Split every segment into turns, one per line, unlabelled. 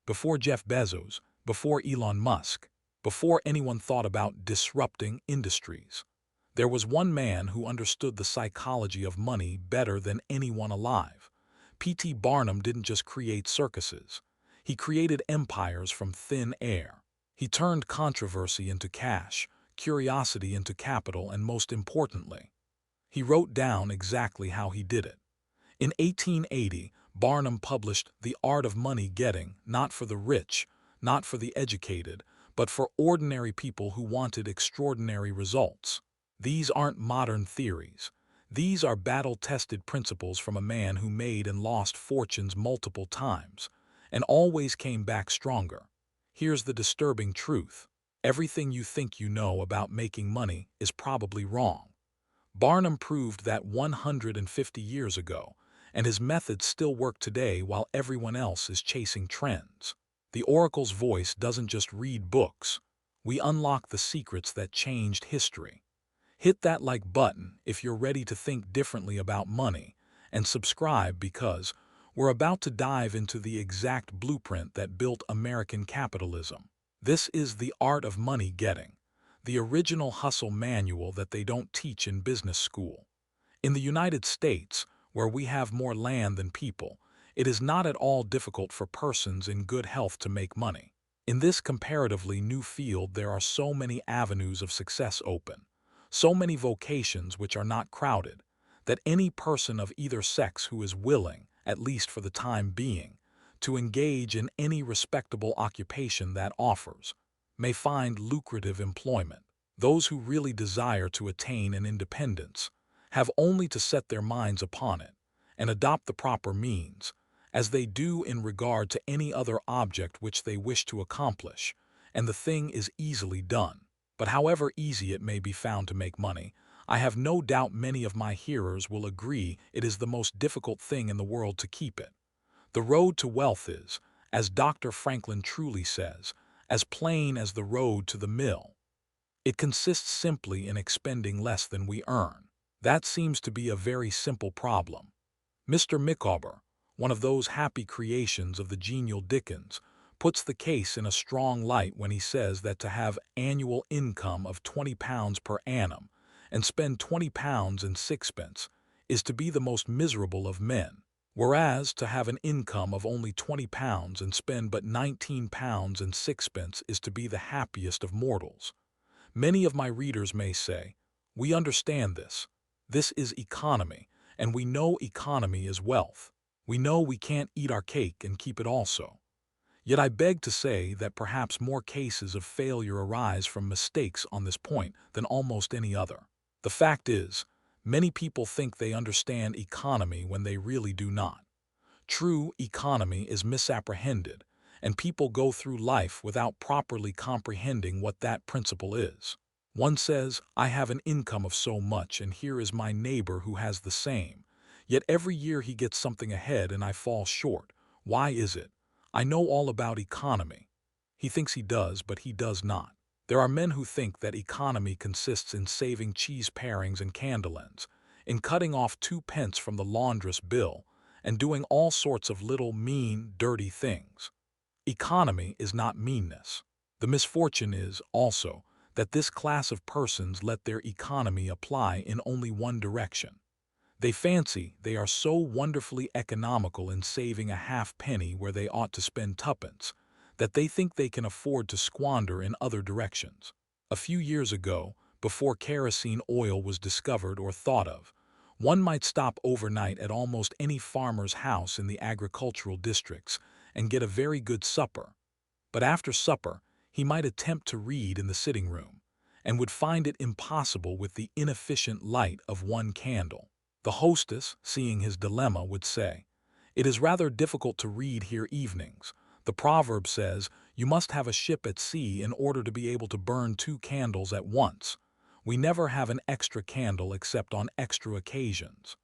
before Jeff Bezos, before Elon Musk, before anyone thought about disrupting industries. There was one man who understood the psychology of money better than anyone alive. P.T. Barnum didn't just create circuses. He created empires from thin air. He turned controversy into cash, curiosity into capital, and most importantly, he wrote down exactly how he did it. In 1880, Barnum published The Art of Money Getting, not for the rich, not for the educated, but for ordinary people who wanted extraordinary results. These aren't modern theories. These are battle-tested principles from a man who made and lost fortunes multiple times, and always came back stronger. Here's the disturbing truth. Everything you think you know about making money is probably wrong. Barnum proved that 150 years ago, and his methods still work today while everyone else is chasing trends. The Oracle's voice doesn't just read books. We unlock the secrets that changed history. Hit that like button if you're ready to think differently about money, and subscribe because we're about to dive into the exact blueprint that built American capitalism. This is The Art of Money Getting, the original hustle manual that they don't teach in business school. In the United States, where we have more land than people, it is not at all difficult for persons in good health to make money. In this comparatively new field, there are so many avenues of success open, so many vocations which are not crowded, that any person of either sex who is willing, at least for the time being, to engage in any respectable occupation that offers, may find lucrative employment. Those who really desire to attain an independence have only to set their minds upon it and adopt the proper means, as they do in regard to any other object which they wish to accomplish, and the thing is easily done. But however easy it may be found to make money, I have no doubt many of my hearers will agree it is the most difficult thing in the world to keep it. The road to wealth is, as Dr. Franklin truly says, as plain as the road to the mill. It consists simply in expending less than we earn. That seems to be a very simple problem. Mr. Micawber, one of those happy creations of the genial Dickens, puts the case in a strong light when he says that to have annual income of £20 per annum and spend £20 and sixpence is to be the most miserable of men, whereas to have an income of only £20 and spend but £19 and sixpence is to be the happiest of mortals. Many of my readers may say, "We understand this. This is economy, and we know economy is wealth. We know we can't eat our cake and keep it also." Yet I beg to say that perhaps more cases of failure arise from mistakes on this point than almost any other. The fact is, many people think they understand economy when they really do not. True economy is misapprehended, and people go through life without properly comprehending what that principle is. One says, "I have an income of so much, and here is my neighbor who has the same. Yet every year he gets something ahead and I fall short. Why is it? I know all about economy." He thinks he does, but he does not. There are men who think that economy consists in saving cheese parings and candle ends, in cutting off 2 pence from the laundress bill, and doing all sorts of little mean, dirty things. Economy is not meanness. The misfortune is, also, that this class of persons let their economy apply in only one direction. They fancy they are so wonderfully economical in saving a halfpenny where they ought to spend 2 pence, that they think they can afford to squander in other directions. A few years ago, before kerosene oil was discovered or thought of, one might stop overnight at almost any farmer's house in the agricultural districts and get a very good supper. But after supper, he might attempt to read in the sitting room, and would find it impossible with the inefficient light of one candle. The hostess, seeing his dilemma, would say, "It is rather difficult to read here evenings. The proverb says, 'You must have a ship at sea in order to be able to burn 2 candles at once.' We never have an extra candle except on extra occasions.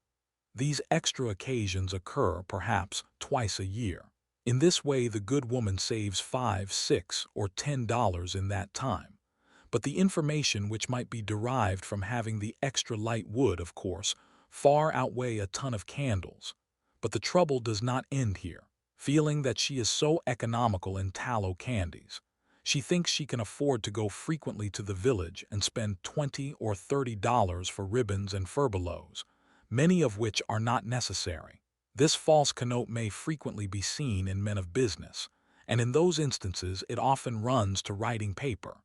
These extra occasions occur, perhaps, twice a year. In this way the good woman saves $5, $6, or $10 in that time. But the information which might be derived from having the extra light would, of course, far outweigh a ton of candles. But the trouble does not end here. feeling that she is so economical in tallow candies. She thinks she can afford to go frequently to the village and spend $20 or $30 for ribbons and furbelows, many of which are not necessary. This false connote may frequently be seen in men of business, and in those instances it often runs to writing paper.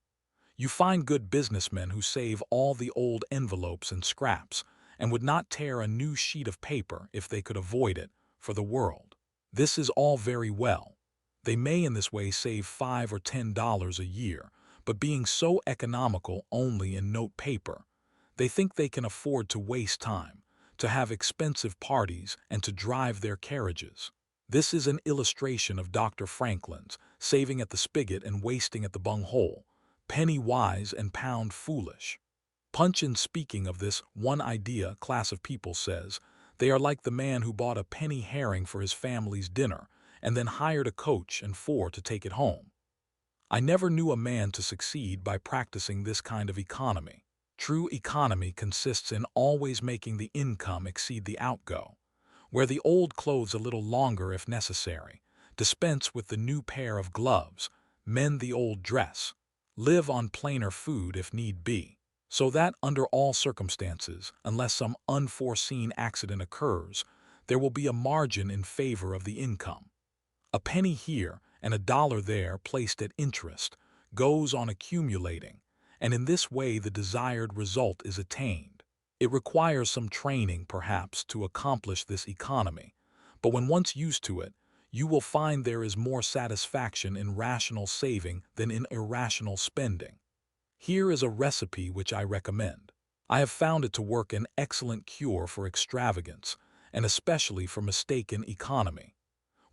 You find good businessmen who save all the old envelopes and scraps and would not tear a new sheet of paper if they could avoid it for the world. This is all very well. They may in this way save $5 or $10 a year, but being so economical only in note paper, they think they can afford to waste time, to have expensive parties, and to drive their carriages. This is an illustration of Dr. Franklin's saving at the spigot and wasting at the bunghole, penny wise and pound foolish. Punch, in speaking of this one idea class of people, says, they are like the man who bought a penny herring for his family's dinner and then hired a coach and four to take it home. I never knew a man to succeed by practicing this kind of economy. True economy consists in always making the income exceed the outgo. Wear the old clothes a little longer if necessary. Dispense with the new pair of gloves. Mend the old dress. Live on plainer food if need be, so that under all circumstances, unless some unforeseen accident occurs, there will be a margin in favor of the income. A penny here and a dollar there placed at interest goes on accumulating, and in this way the desired result is attained. It requires some training, perhaps, to accomplish this economy, but when once used to it, you will find there is more satisfaction in rational saving than in irrational spending. Here is a recipe which I recommend. I have found it to work an excellent cure for extravagance, and especially for mistaken economy.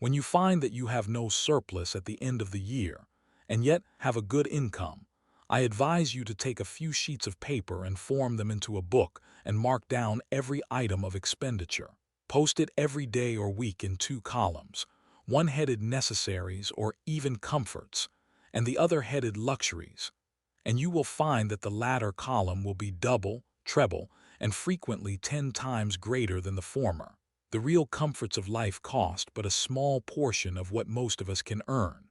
When you find that you have no surplus at the end of the year, and yet have a good income, I advise you to take a few sheets of paper and form them into a book and mark down every item of expenditure. Post it every day or week in 2 columns, one headed necessaries or even comforts, and the other headed luxuries, and you will find that the latter column will be double, treble, and frequently 10 times greater than the former. The real comforts of life cost but a small portion of what most of us can earn.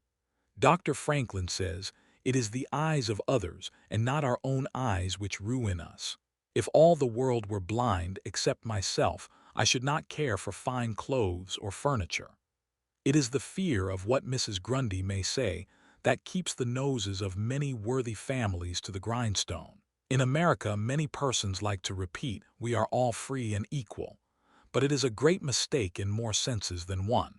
Dr. Franklin says, it is the eyes of others and not our own eyes which ruin us. If all the world were blind except myself, I should not care for fine clothes or furniture. It is the fear of what Mrs. Grundy may say that keeps the noses of many worthy families to the grindstone. In America, many persons like to repeat, we are all free and equal, but it is a great mistake in more senses than one.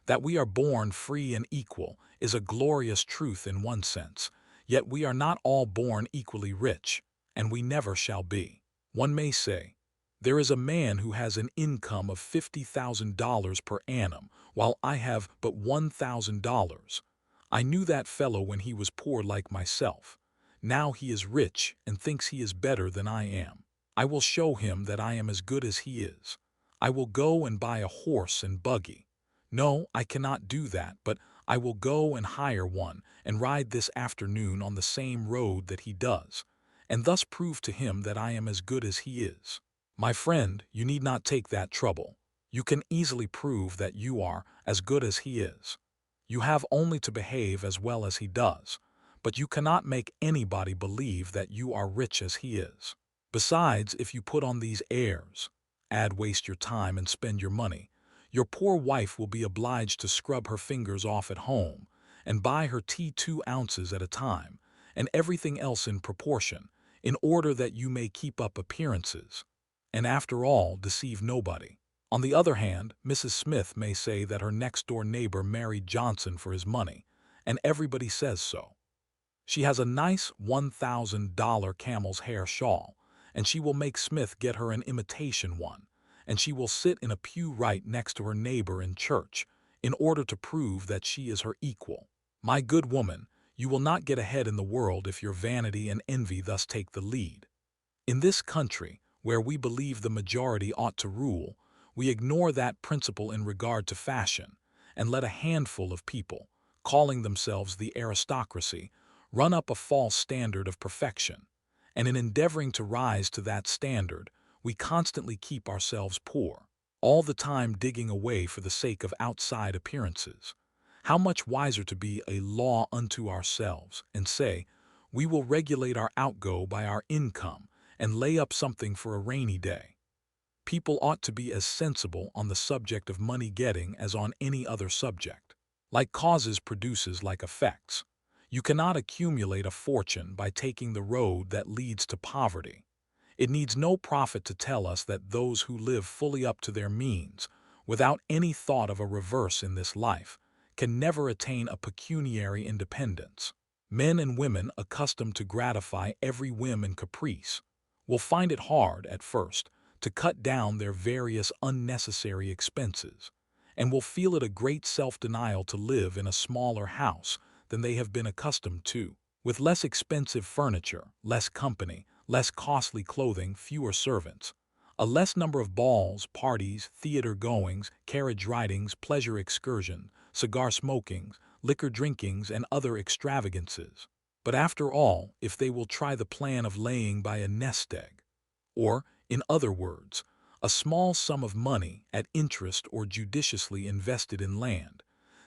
That we are born free and equal is a glorious truth in one sense, yet we are not all born equally rich, and we never shall be. One may say, there is a man who has an income of $50,000 per annum, while I have but $1,000. I knew that fellow when he was poor like myself. Now he is rich and thinks he is better than I am. I will show him that I am as good as he is. I will go and buy a horse and buggy. No, I cannot do that, but I will go and hire one and ride this afternoon on the same road that he does, and thus prove to him that I am as good as he is. My friend, you need not take that trouble. You can easily prove that you are as good as he is. You have only to behave as well as he does, but you cannot make anybody believe that you are rich as he is. Besides, if you put on these airs, waste your time and spend your money, your poor wife will be obliged to scrub her fingers off at home and buy her tea 2 ounces at a time, and everything else in proportion, in order that you may keep up appearances, and after all deceive nobody. On the other hand, Mrs. Smith may say that her next-door neighbor married Johnson for his money, and everybody says so. She has a nice $1,000 camel's hair shawl, and she will make Smith get her an imitation one, and she will sit in a pew right next to her neighbor in church, in order to prove that she is her equal. My good woman, you will not get ahead in the world if your vanity and envy thus take the lead. In this country, where we believe the majority ought to rule, we ignore that principle in regard to fashion, and let a handful of people, calling themselves the aristocracy, run up a false standard of perfection, and in endeavoring to rise to that standard, we constantly keep ourselves poor. all the time digging away for the sake of outside appearances. How much wiser to be a law unto ourselves and say, we will regulate our outgo by our income and lay up something for a rainy day. People ought to be as sensible on the subject of money getting as on any other subject. Like causes produces like effects. You cannot accumulate a fortune by taking the road that leads to poverty. It needs no prophet to tell us that those who live fully up to their means, without any thought of a reverse in this life, can never attain a pecuniary independence. Men and women accustomed to gratify every whim and caprice will find it hard, at first, to cut down their various unnecessary expenses, and will feel it a great self-denial to live in a smaller house than they have been accustomed to, with less expensive furniture, less company, less costly clothing, fewer servants, a less number of balls, parties, theater goings, carriage ridings, pleasure excursions, cigar smokings, liquor drinkings, and other extravagances. But after all, if they will try the plan of laying by a nest egg, or, in other words, a small sum of money at interest or judiciously invested in land,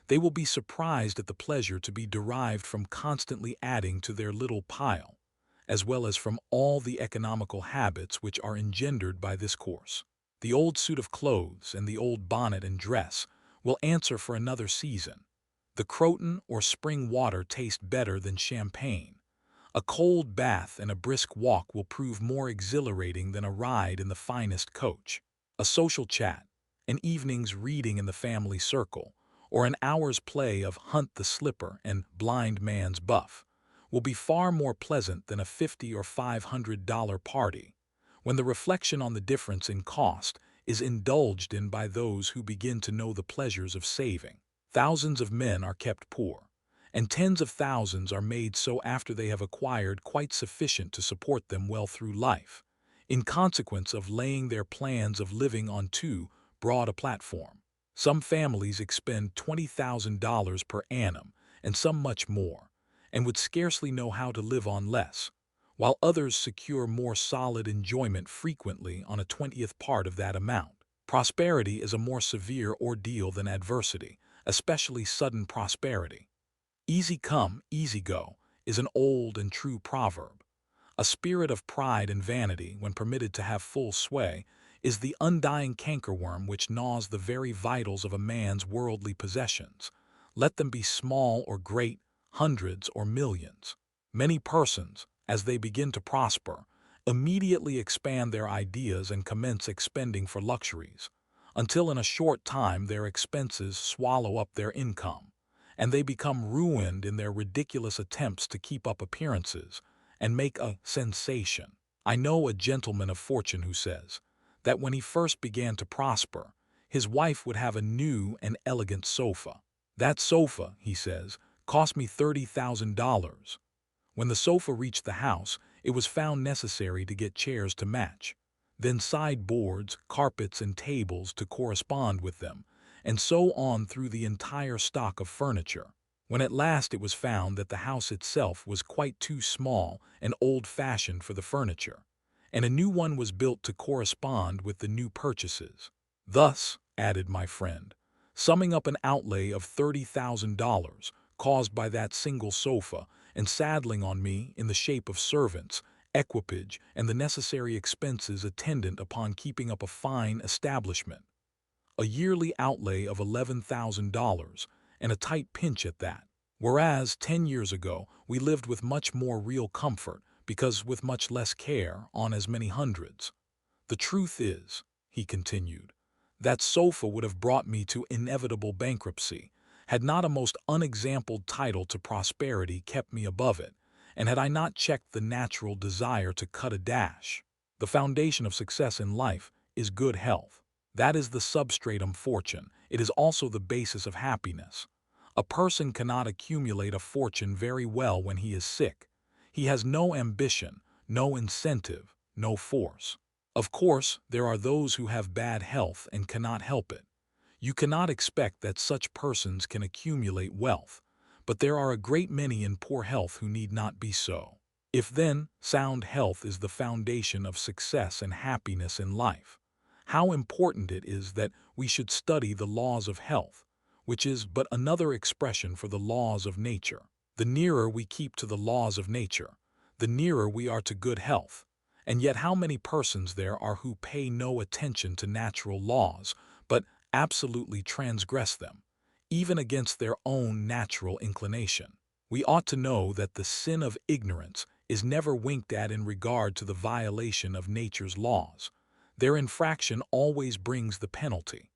they will be surprised at the pleasure to be derived from constantly adding to their little pile, as well as from all the economical habits which are engendered by this course. The old suit of clothes and the old bonnet and dress will answer for another season. The Croton or spring water taste better than champagne. A cold bath and a brisk walk will prove more exhilarating than a ride in the finest coach. A social chat, an evening's reading in the family circle, or an hour's play of Hunt the Slipper and Blind Man's Buff will be far more pleasant than a $50 or $500 party, when the reflection on the difference in cost is indulged in by those who begin to know the pleasures of saving. Thousands of men are kept poor, and tens of thousands are made so after they have acquired quite sufficient to support them well through life, in consequence of laying their plans of living on too broad a platform. Some families expend $20,000 per annum, and some much more, and would scarcely know how to live on less, while others secure more solid enjoyment frequently on a 20th part of that amount. Prosperity is a more severe ordeal than adversity, especially sudden prosperity. Easy come, easy go is an old and true proverb. A spirit of pride and vanity, when permitted to have full sway, is the undying cankerworm which gnaws the very vitals of a man's worldly possessions, let them be small or great, hundreds or millions. Many persons, as they begin to prosper, immediately expand their ideas and commence expending for luxuries, until in a short time their expenses swallow up their income, and they become ruined in their ridiculous attempts to keep up appearances and make a sensation. I know a gentleman of fortune who says that when he first began to prosper, his wife would have a new and elegant sofa. That sofa, he says, cost me $30,000. When the sofa reached the house, it was found necessary to get chairs to match, then sideboards, carpets, and tables to correspond with them, and so on through the entire stock of furniture, when at last it was found that the house itself was quite too small and old-fashioned for the furniture, and a new one was built to correspond with the new purchases. Thus, added my friend, summing up an outlay of $30,000 caused by that single sofa, and saddling on me in the shape of servants, equipage, and the necessary expenses attendant upon keeping up a fine establishment, a yearly outlay of $11,000, and a tight pinch at that. Whereas 10 years ago we lived with much more real comfort, because with much less care, on as many hundreds. The truth is, he continued, that sofa would have brought me to inevitable bankruptcy, had not a most unexampled title to prosperity kept me above it, and had I not checked the natural desire to cut a dash. The foundation of success in life is good health. That is the substratum fortune. It is also the basis of happiness. A person cannot accumulate a fortune very well when he is sick. He has no ambition, no incentive, no force. Of course, there are those who have bad health and cannot help it. You cannot expect that such persons can accumulate wealth, but there are a great many in poor health who need not be so. If then, sound health is the foundation of success and happiness in life, how important it is that we should study the laws of health, which is but another expression for the laws of nature. The nearer we keep to the laws of nature, the nearer we are to good health. And yet how many persons there are who pay no attention to natural laws, but absolutely transgress them, even against their own natural inclination. We ought to know that the sin of ignorance is never winked at in regard to the violation of nature's laws. Their infraction always brings the penalty.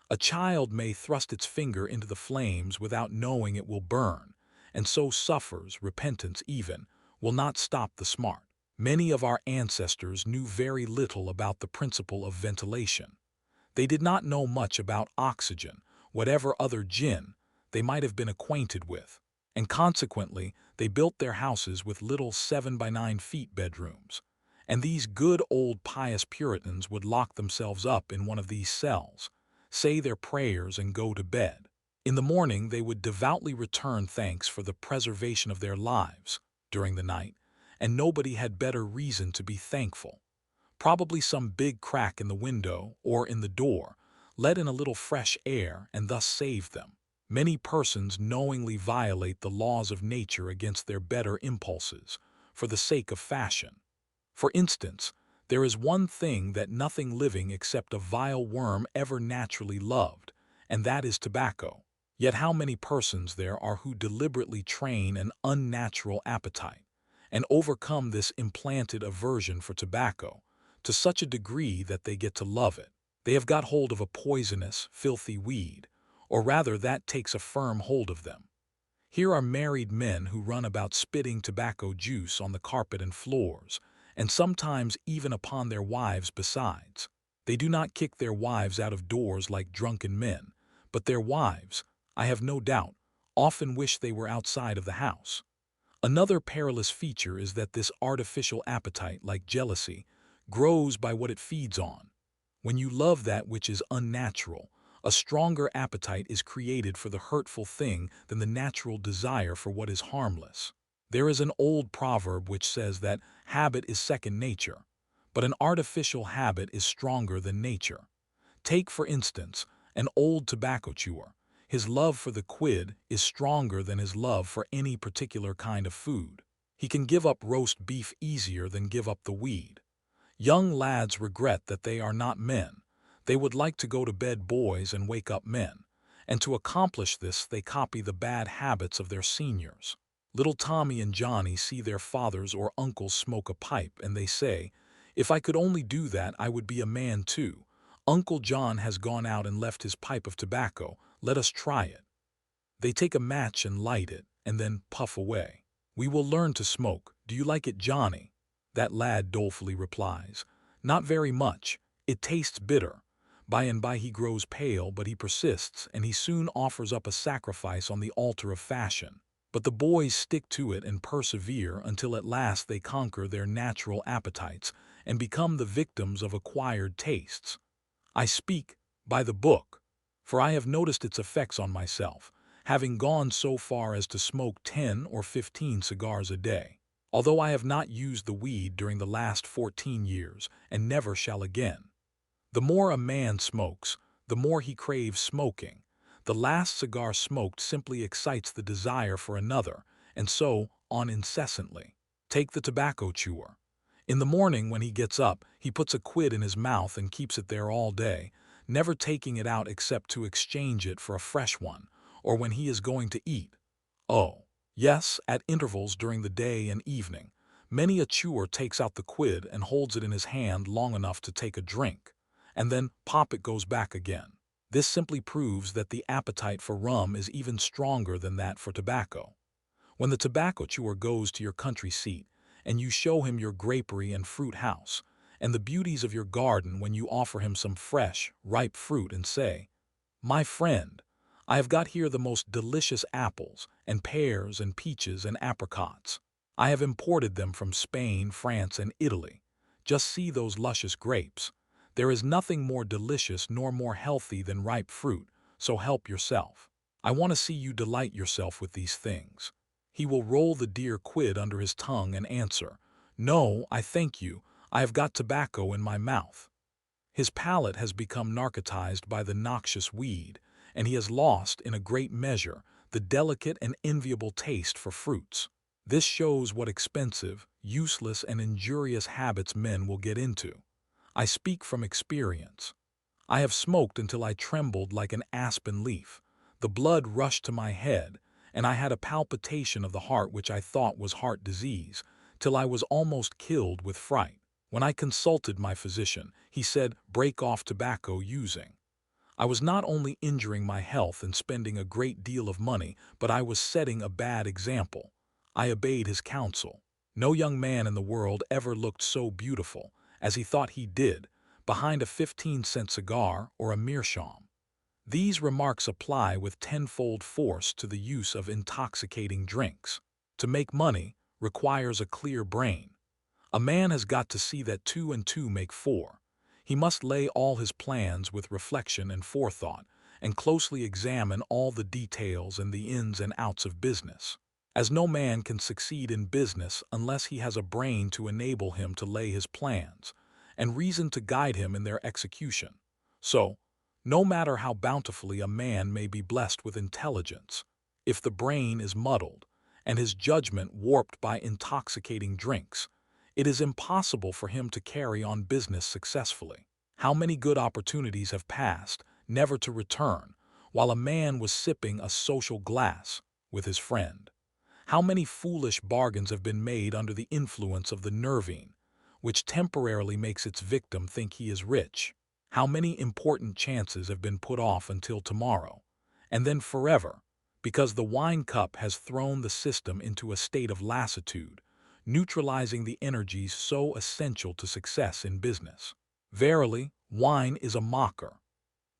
A child may thrust its finger into the flames without knowing it will burn, and so suffers. Repentance even will not stop the smart. Many of our ancestors knew very little about the principle of ventilation. They did not know much about oxygen, whatever other gin they might have been acquainted with, and consequently they built their houses with little 7 by 9 feet bedrooms. And these good old pious Puritans would lock themselves up in one of these cells, say their prayers and go to bed. In the morning they would devoutly return thanks for the preservation of their lives during the night, and nobody had better reason to be thankful. Probably some big crack in the window or in the door let in a little fresh air and thus saved them. Many persons knowingly violate the laws of nature against their better impulses for the sake of fashion. For instance, there is one thing that nothing living except a vile worm ever naturally loved, and that is tobacco. Yet how many persons there are who deliberately train an unnatural appetite and overcome this implanted aversion for tobacco to such a degree that they get to love it. They have got hold of a poisonous, filthy weed, or rather that takes a firm hold of them. Here are married men who run about spitting tobacco juice on the carpet and floors, and sometimes even upon their wives besides. They do not kick their wives out of doors like drunken men, but their wives, I have no doubt, often wish they were outside of the house. Another perilous feature is that this artificial appetite, like jealousy, grows by what it feeds on. When you love that which is unnatural, a stronger appetite is created for the hurtful thing than the natural desire for what is harmless. There is an old proverb which says that habit is second nature, but an artificial habit is stronger than nature. Take, for instance, an old tobacco chewer. His love for the quid is stronger than his love for any particular kind of food. He can give up roast beef easier than give up the weed. Young lads regret that they are not men. They would like to go to bed boys and wake up men, and to accomplish this they copy the bad habits of their seniors. Little Tommy and Johnny see their fathers or uncles smoke a pipe, and they say, "If I could only do that, I would be a man too. Uncle John has gone out and left his pipe of tobacco. Let us try it." They take a match and light it, and then puff away. "We will learn to smoke. Do you like it, Johnny?" That lad dolefully replies, "Not very much. It tastes bitter." By and by he grows pale, but he persists, and he soon offers up a sacrifice on the altar of fashion. But the boys stick to it and persevere until at last they conquer their natural appetites and become the victims of acquired tastes. I speak by the book, for I have noticed its effects on myself, having gone so far as to smoke 10 or 15 cigars a day, although I have not used the weed during the last 14 years and never shall again. The more a man smokes, the more he craves smoking. The last cigar smoked simply excites the desire for another, and so on incessantly. Take the tobacco chewer. In the morning when he gets up, he puts a quid in his mouth and keeps it there all day, never taking it out except to exchange it for a fresh one, or when he is going to eat. Oh, yes, at intervals during the day and evening, many a chewer takes out the quid and holds it in his hand long enough to take a drink, and then pop it goes back again. This simply proves that the appetite for rum is even stronger than that for tobacco. When the tobacco chewer goes to your country seat, and you show him your grapery and fruit house, and the beauties of your garden when you offer him some fresh, ripe fruit and say, "My friend, I have got here the most delicious apples, and pears and peaches and apricots. I have imported them from Spain, France, and Italy. Just see those luscious grapes. There is nothing more delicious nor more healthy than ripe fruit, so help yourself. I want to see you delight yourself with these things." He will roll the dear quid under his tongue and answer, "No, I thank you, I have got tobacco in my mouth." His palate has become narcotized by the noxious weed, and he has lost, in a great measure, the delicate and enviable taste for fruits. This shows what expensive, useless, and injurious habits men will get into. I speak from experience. I have smoked until I trembled like an aspen leaf. The blood rushed to my head, and I had a palpitation of the heart which I thought was heart disease, till I was almost killed with fright. When I consulted my physician, he said, "Break off tobacco using." I was not only injuring my health and spending a great deal of money, but I was setting a bad example. I obeyed his counsel. No young man in the world ever looked so beautiful, as he thought he did, behind a 15-cent cigar or a meerschaum. These remarks apply with tenfold force to the use of intoxicating drinks. To make money requires a clear brain. A man has got to see that 2 and 2 make 4. He must lay all his plans with reflection and forethought, and closely examine all the details and the ins and outs of business. As no man can succeed in business unless he has a brain to enable him to lay his plans, and reason to guide him in their execution. So, no matter how bountifully a man may be blessed with intelligence, if the brain is muddled, and his judgment warped by intoxicating drinks, it is impossible for him to carry on business successfully. How many good opportunities have passed, never to return, while a man was sipping a social glass with his friend? How many foolish bargains have been made under the influence of the nervine, which temporarily makes its victim think he is rich? How many important chances have been put off until tomorrow, and then forever, because the wine cup has thrown the system into a state of lassitude, neutralizing the energies so essential to success in business. Verily, wine is a mocker.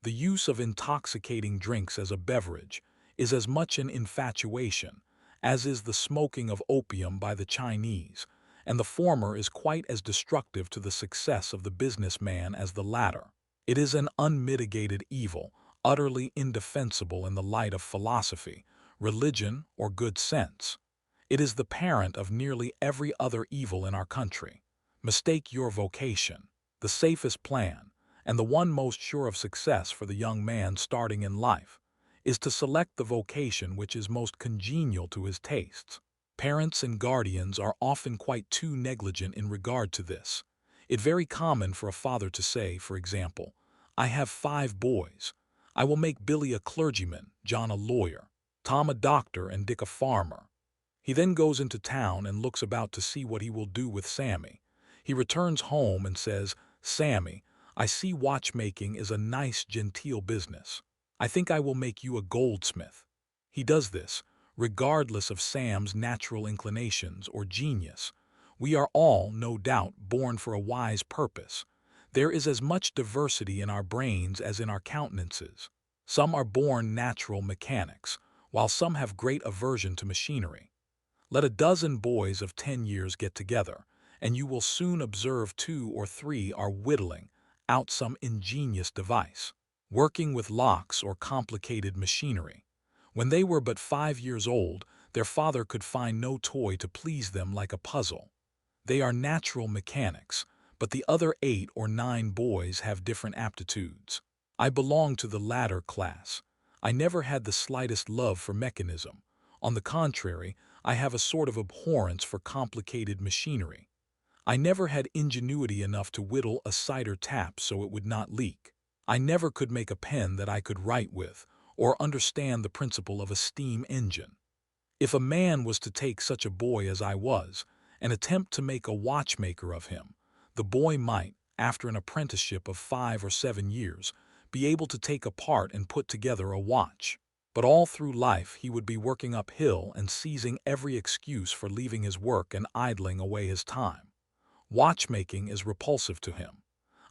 The use of intoxicating drinks as a beverage is as much an infatuation as is the smoking of opium by the Chinese, and the former is quite as destructive to the success of the businessman as the latter. It is an unmitigated evil, utterly indefensible in the light of philosophy, religion, or good sense. It is the parent of nearly every other evil in our country. Mistake your vocation. The safest plan, and the one most sure of success for the young man starting in life, is to select the vocation which is most congenial to his tastes. Parents and guardians are often quite too negligent in regard to this. It's very common for a father to say, for example, "I have 5 boys. I will make Billy a clergyman, John a lawyer, Tom a doctor, and Dick a farmer." He then goes into town and looks about to see what he will do with Sammy. He returns home and says, "Sammy, I see watchmaking is a nice, genteel business. I think I will make you a goldsmith." He does this, regardless of Sam's natural inclinations or genius. We are all, no doubt, born for a wise purpose. There is as much diversity in our brains as in our countenances. Some are born natural mechanics, while some have great aversion to machinery. Let a dozen boys of 10 years get together, and you will soon observe 2 or 3 are whittling out some ingenious device, working with locks or complicated machinery. When they were but 5 years old, their father could find no toy to please them like a puzzle. They are natural mechanics, but the other 8 or 9 boys have different aptitudes. I belong to the latter class. I never had the slightest love for mechanism. On the contrary, I have a sort of abhorrence for complicated machinery. I never had ingenuity enough to whittle a cider tap so it would not leak. I never could make a pen that I could write with, or understand the principle of a steam engine. If a man was to take such a boy as I was, and attempt to make a watchmaker of him, the boy might, after an apprenticeship of 5 or 7 years, be able to take apart and put together a watch. But all through life he would be working uphill and seizing every excuse for leaving his work and idling away his time. Watchmaking is repulsive to him.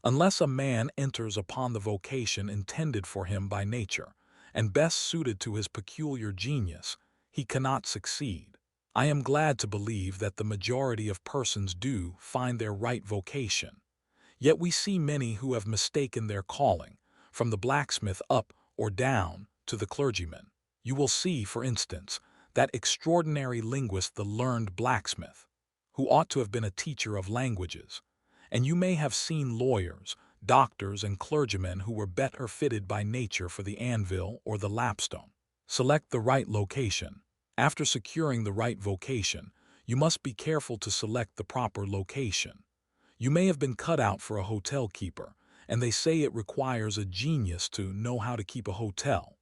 Unless a man enters upon the vocation intended for him by nature, and best suited to his peculiar genius, he cannot succeed. I am glad to believe that the majority of persons do find their right vocation. Yet we see many who have mistaken their calling, from the blacksmith up or down to the clergyman. You will see, for instance, that extraordinary linguist, the learned blacksmith, who ought to have been a teacher of languages, and you may have seen lawyers, doctors and clergymen who were better fitted by nature for the anvil or the lapstone. Select the right location. After securing the right vocation, you must be careful to select the proper location. You may have been cut out for a hotel keeper, and they say it requires a genius to know how to keep a hotel.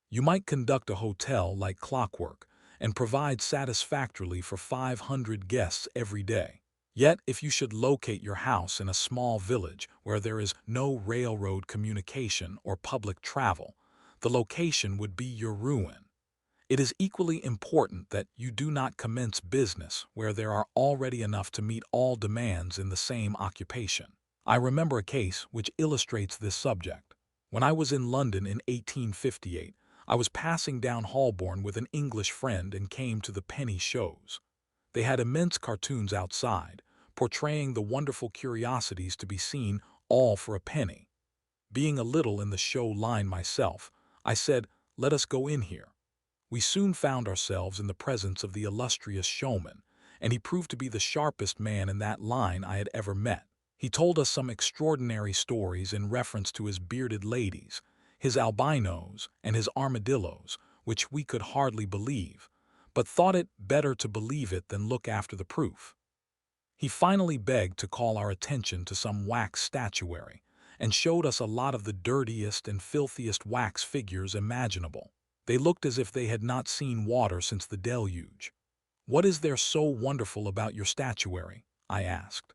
You might conduct a hotel like clockwork and provide satisfactorily for 500 guests every day. Yet, if you should locate your house in a small village where there is no railroad communication or public travel, the location would be your ruin. It is equally important that you do not commence business where there are already enough to meet all demands in the same occupation. I remember a case which illustrates this subject. When I was in London in 1858, I was passing down Holborn with an English friend and came to the penny shows. They had immense cartoons outside, portraying the wonderful curiosities to be seen, all for a penny. Being a little in the show line myself, I said, "Let us go in here." We soon found ourselves in the presence of the illustrious showman, and he proved to be the sharpest man in that line I had ever met. He told us some extraordinary stories in reference to his bearded ladies, his albinos, and his armadillos, which we could hardly believe, but thought it better to believe it than look after the proof. He finally begged to call our attention to some wax statuary, and showed us a lot of the dirtiest and filthiest wax figures imaginable. They looked as if they had not seen water since the deluge. "What is there so wonderful about your statuary?" I asked.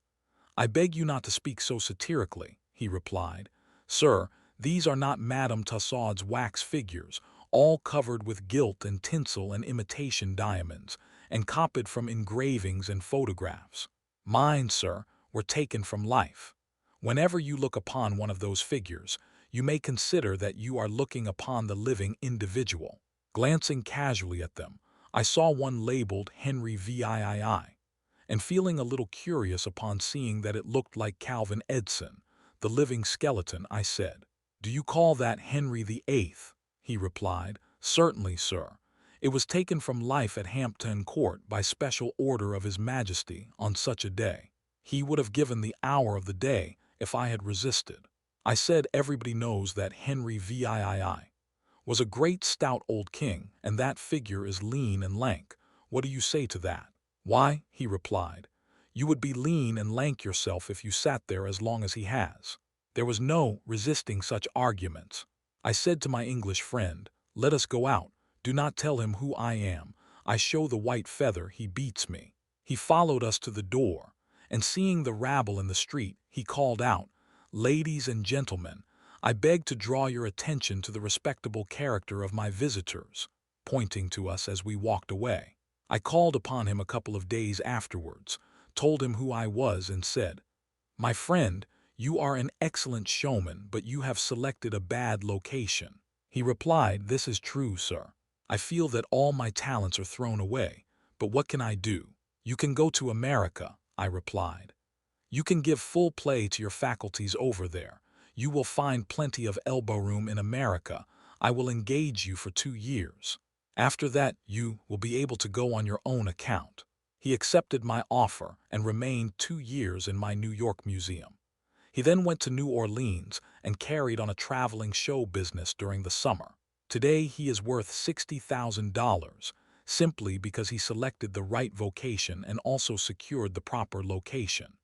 "I beg you not to speak so satirically," he replied. "Sir, these are not Madame Tussaud's wax figures, all covered with gilt and tinsel and imitation diamonds, and copied from engravings and photographs. Mine, sir, were taken from life. Whenever you look upon one of those figures, you may consider that you are looking upon the living individual." Glancing casually at them, I saw one labeled Henry VIII, and feeling a little curious upon seeing that it looked like Calvin Edson, the living skeleton, I said, "Do you call that Henry VIII?" He replied, "Certainly, sir. It was taken from life at Hampton Court by special order of His Majesty on such a day. He would have given the hour of the day if I had resisted." I said, "Everybody knows that Henry VIII was a great stout old king, and that figure is lean and lank. What do you say to that?" "Why," he replied, "you would be lean and lank yourself if you sat there as long as he has." There was no resisting such arguments. I said to my English friend, "Let us go out. Do not tell him who I am. I show the white feather, he beats me." He followed us to the door, and seeing the rabble in the street, he called out, "Ladies and gentlemen, I beg to draw your attention to the respectable character of my visitors," pointing to us as we walked away. I called upon him a couple of days afterwards, told him who I was, and said, "My friend, you are an excellent showman, but you have selected a bad location." He replied, "This is true, sir. I feel that all my talents are thrown away, but what can I do?" "You can go to America," I replied. "You can give full play to your faculties over there. You will find plenty of elbow room in America. I will engage you for 2 years. After that, you will be able to go on your own account." He accepted my offer and remained 2 years in my New York museum. He then went to New Orleans and carried on a traveling show business during the summer. Today he is worth $60,000, simply because he selected the right vocation and also secured the proper location.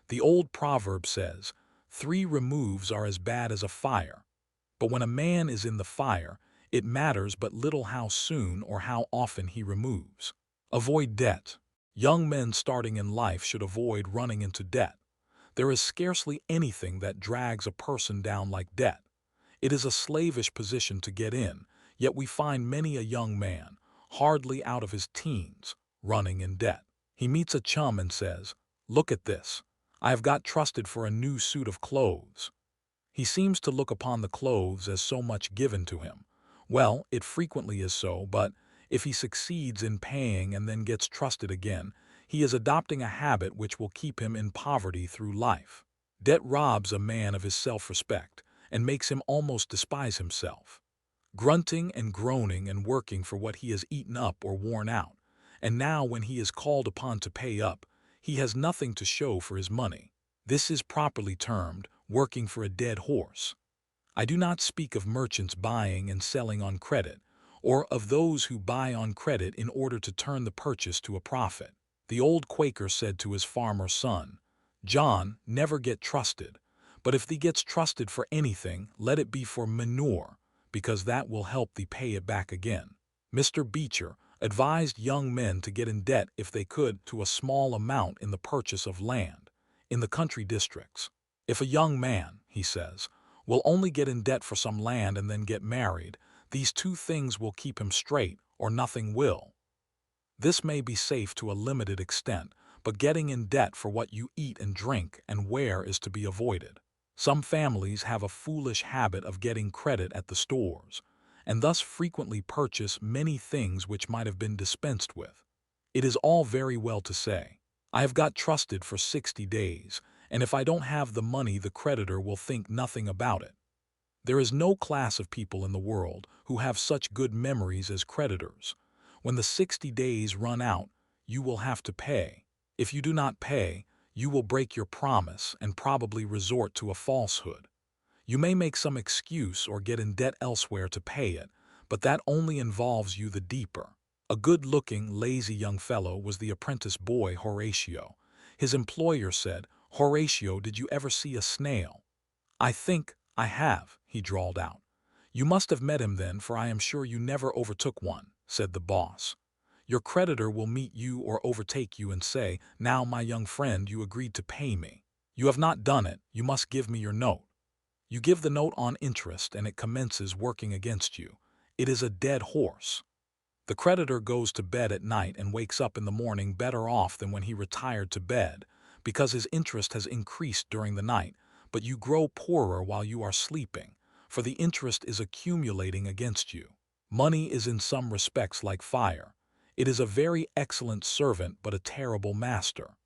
The old proverb says, 3 removes are as bad as a fire. But when a man is in the fire, it matters but little how soon or how often he removes. Avoid debt. Young men starting in life should avoid running into debt. There is scarcely anything that drags a person down like debt. It is a slavish position to get in, yet we find many a young man, hardly out of his teens, running in debt. He meets a chum and says, "Look at this. I have got trusted for a new suit of clothes." He seems to look upon the clothes as so much given to him. Well, it frequently is so, but if he succeeds in paying and then gets trusted again, he is adopting a habit which will keep him in poverty through life. Debt robs a man of his self-respect and makes him almost despise himself. Grunting and groaning and working for what he has eaten up or worn out, and now when he is called upon to pay up, he has nothing to show for his money. This is properly termed working for a dead horse. I do not speak of merchants buying and selling on credit, or of those who buy on credit in order to turn the purchase to a profit. The old Quaker said to his farmer son, "John, never get trusted, but if thee gets trusted for anything, let it be for manure, because that will help thee pay it back again." Mr. Beecher advised young men to get in debt if they could to a small amount in the purchase of land in the country districts. If a young man, he says, will only get in debt for some land and then get married, these two things will keep him straight, or nothing will. This may be safe to a limited extent, but getting in debt for what you eat and drink and wear is to be avoided. Some families have a foolish habit of getting credit at the stores, and thus frequently purchase many things which might have been dispensed with. It is all very well to say, "I have got trusted for 60 days, and if I don't have the money, the creditor will think nothing about it." There is no class of people in the world who have such good memories as creditors. When the 60 days run out, you will have to pay. If you do not pay, you will break your promise and probably resort to a falsehood. You may make some excuse or get in debt elsewhere to pay it, but that only involves you the deeper. A good-looking, lazy young fellow was the apprentice boy Horatio. His employer said, "Horatio, did you ever see a snail?" "I think I have," he drawled out. "You must have met him then, for I am sure you never overtook one," said the boss. Your creditor will meet you or overtake you and say, "Now, my young friend, you agreed to pay me. You have not done it, you must give me your note." You give the note on interest and it commences working against you. It is a dead horse. The creditor goes to bed at night and wakes up in the morning better off than when he retired to bed, because his interest has increased during the night, but you grow poorer while you are sleeping, for the interest is accumulating against you. Money is in some respects like fire. It is a very excellent servant but a terrible master.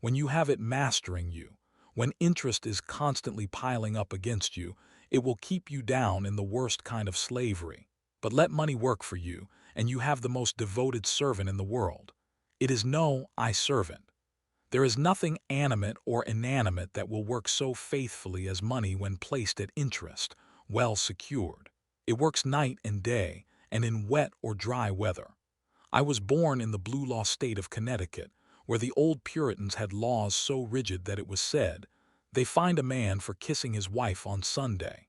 When you have it mastering you, when interest is constantly piling up against you, it will keep you down in the worst kind of slavery. But let money work for you, and you have the most devoted servant in the world. It is no I servant. There is nothing animate or inanimate that will work so faithfully as money when placed at interest, well secured. It works night and day, and in wet or dry weather. I was born in the blue law state of Connecticut, where the old Puritans had laws so rigid that it was said, "They fined a man for kissing his wife on Sunday."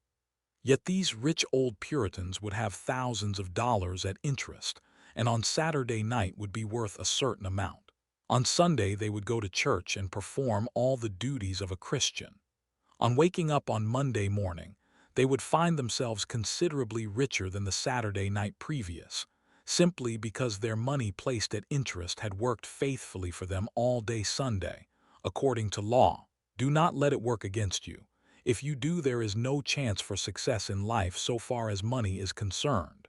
Yet these rich old Puritans would have thousands of dollars at interest, and on Saturday night would be worth a certain amount. On Sunday they would go to church and perform all the duties of a Christian. On waking up on Monday morning, they would find themselves considerably richer than the Saturday night previous, simply because their money placed at interest had worked faithfully for them all day Sunday, according to law. Do not let it work against you. If you do, there is no chance for success in life so far as money is concerned.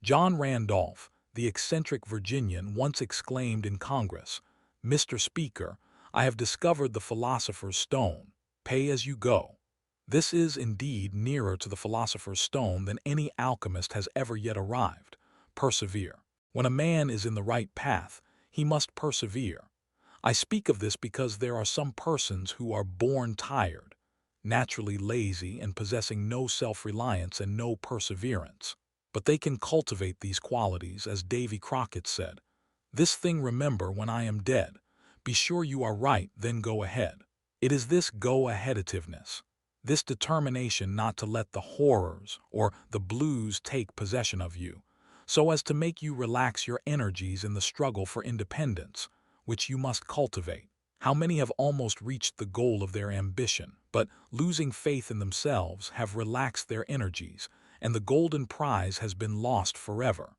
John Randolph, the eccentric Virginian, once exclaimed in Congress, "Mr. Speaker, I have discovered the philosopher's stone. Pay as you go." This is indeed nearer to the philosopher's stone than any alchemist has ever yet arrived. Persevere. When a man is in the right path, he must persevere. I speak of this because there are some persons who are born tired, naturally lazy and possessing no self-reliance and no perseverance. But they can cultivate these qualities, as Davy Crockett said, "This thing remember when I am dead. Be sure you are right, then go ahead." It is this go-aheadativeness, this determination not to let the horrors or the blues take possession of you, so as to make you relax your energies in the struggle for independence, which you must cultivate. How many have almost reached the goal of their ambition, but, losing faith in themselves, have relaxed their energies, and the golden prize has been lost forever.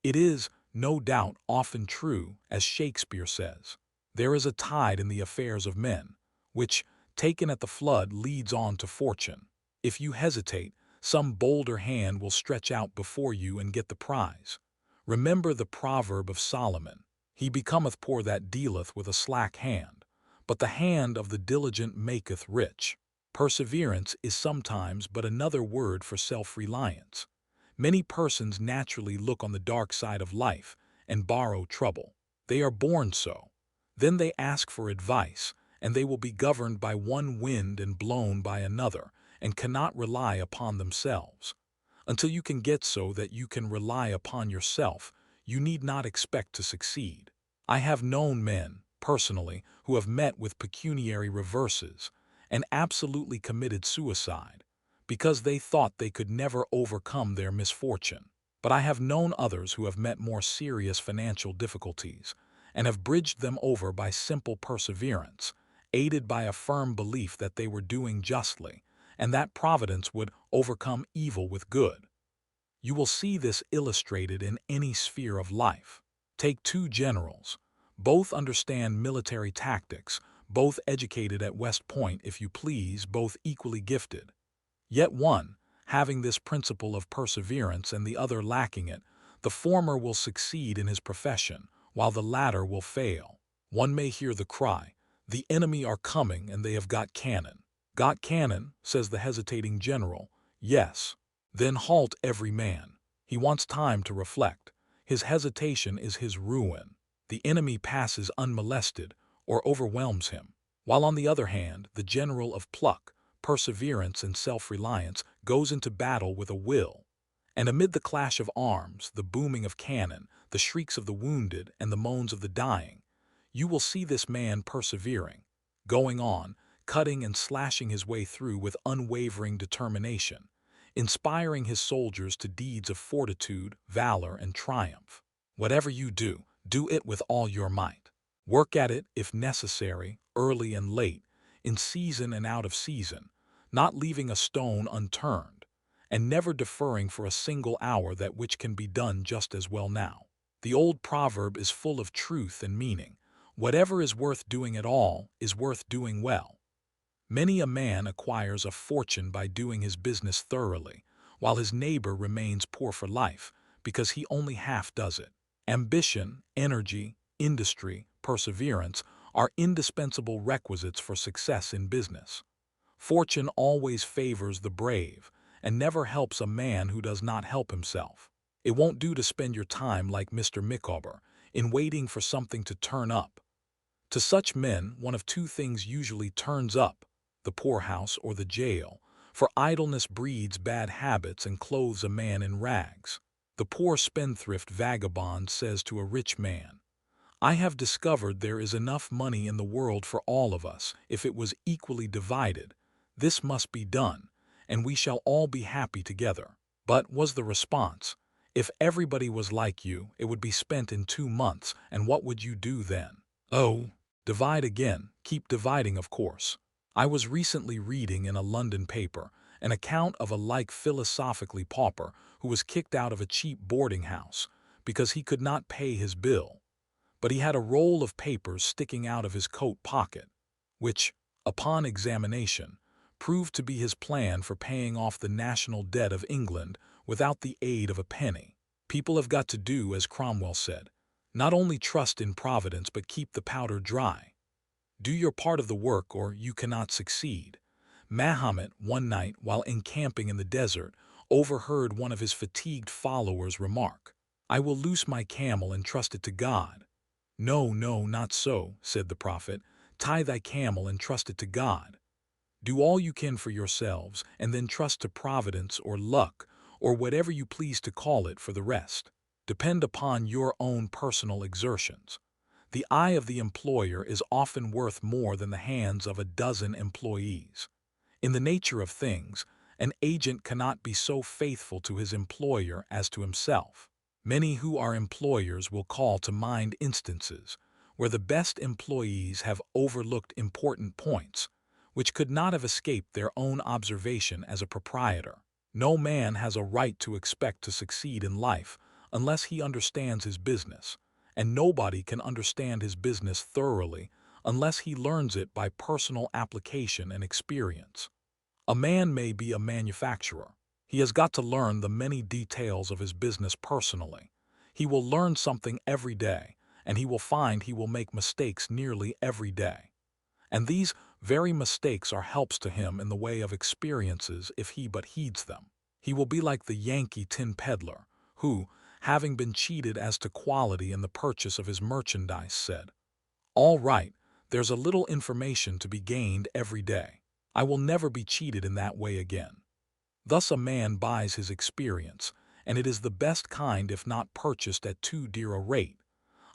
It is, no doubt, often true, as Shakespeare says, "There is a tide in the affairs of men, which, taken at the flood, leads on to fortune. If you hesitate, some bolder hand will stretch out before you and get the prize." Remember the proverb of Solomon, "He becometh poor that dealeth with a slack hand, but the hand of the diligent maketh rich." Perseverance is sometimes but another word for self-reliance. Many persons naturally look on the dark side of life and borrow trouble. They are born so. Then they ask for advice, and they will be governed by one wind and blown by another, and cannot rely upon themselves. Until you can get so that you can rely upon yourself, you need not expect to succeed. I have known men, personally, who have met with pecuniary reverses and absolutely committed suicide because they thought they could never overcome their misfortune. But I have known others who have met more serious financial difficulties and have bridged them over by simple perseverance, aided by a firm belief that they were doing justly and that providence would overcome evil with good. You will see this illustrated in any sphere of life. Take two generals. Both understand military tactics, both educated at West Point, if you please, both equally gifted. Yet one, having this principle of perseverance and the other lacking it, the former will succeed in his profession, while the latter will fail. One may hear the cry, "The enemy are coming and they have got cannon." "Got cannon?" says the hesitating general. "Yes." Then halt every man. He wants time to reflect. His hesitation is his ruin. The enemy passes unmolested or overwhelms him, while on the other hand, the general of pluck, perseverance, and self-reliance goes into battle with a will. And amid the clash of arms, the booming of cannon, the shrieks of the wounded, and the moans of the dying, you will see this man persevering, going on, cutting and slashing his way through with unwavering determination, inspiring his soldiers to deeds of fortitude, valor, and triumph. Whatever you do, do it with all your might. Work at it, if necessary, early and late, in season and out of season, not leaving a stone unturned, and never deferring for a single hour that which can be done just as well now. The old proverb is full of truth and meaning. Whatever is worth doing at all is worth doing well. Many a man acquires a fortune by doing his business thoroughly, while his neighbor remains poor for life because he only half does it. Ambition, energy, industry, perseverance are indispensable requisites for success in business. Fortune always favors the brave and never helps a man who does not help himself. It won't do to spend your time like Mr. Micawber in waiting for something to turn up. To such men, one of two things usually turns up: the poorhouse or the jail, for idleness breeds bad habits and clothes a man in rags. The poor spendthrift vagabond says to a rich man, "I have discovered there is enough money in the world for all of us. If it was equally divided, this must be done, and we shall all be happy together." But, was the response, "If everybody was like you, it would be spent in 2 months, and what would you do then?" Oh, divide again, keep dividing, of course. I was recently reading in a London paper an account of a like philosophically pauper who was kicked out of a cheap boarding house because he could not pay his bill. But he had a roll of papers sticking out of his coat pocket, which, upon examination, proved to be his plan for paying off the national debt of England without the aid of a penny. People have got to do as Cromwell said, not only trust in Providence but keep the powder dry. Do your part of the work or you cannot succeed. Mahomet, one night while encamping in the desert, overheard one of his fatigued followers remark, "I will loose my camel and trust it to God." "No, no, not so," said the prophet. "Tie thy camel and trust it to God. Do all you can for yourselves, and then trust to Providence or luck, or whatever you please to call it, for the rest. Depend upon your own personal exertions. The eye of the employer is often worth more than the hands of a dozen employees. In the nature of things, an agent cannot be so faithful to his employer as to himself. Many who are employers will call to mind instances where the best employees have overlooked important points, which could not have escaped their own observation as a proprietor. No man has a right to expect to succeed in life unless he understands his business, and nobody can understand his business thoroughly unless he learns it by personal application and experience. A man may be a manufacturer. He has got to learn the many details of his business personally. He will learn something every day, and he will find he will make mistakes nearly every day. And these very mistakes are helps to him in the way of experiences if he but heeds them. He will be like the Yankee tin peddler, who, having been cheated as to quality in the purchase of his merchandise, said, "All right, There's a little information to be gained every day. I will never be cheated in that way again. Thus a man buys his experience, and it is the best kind if not purchased at too dear a rate.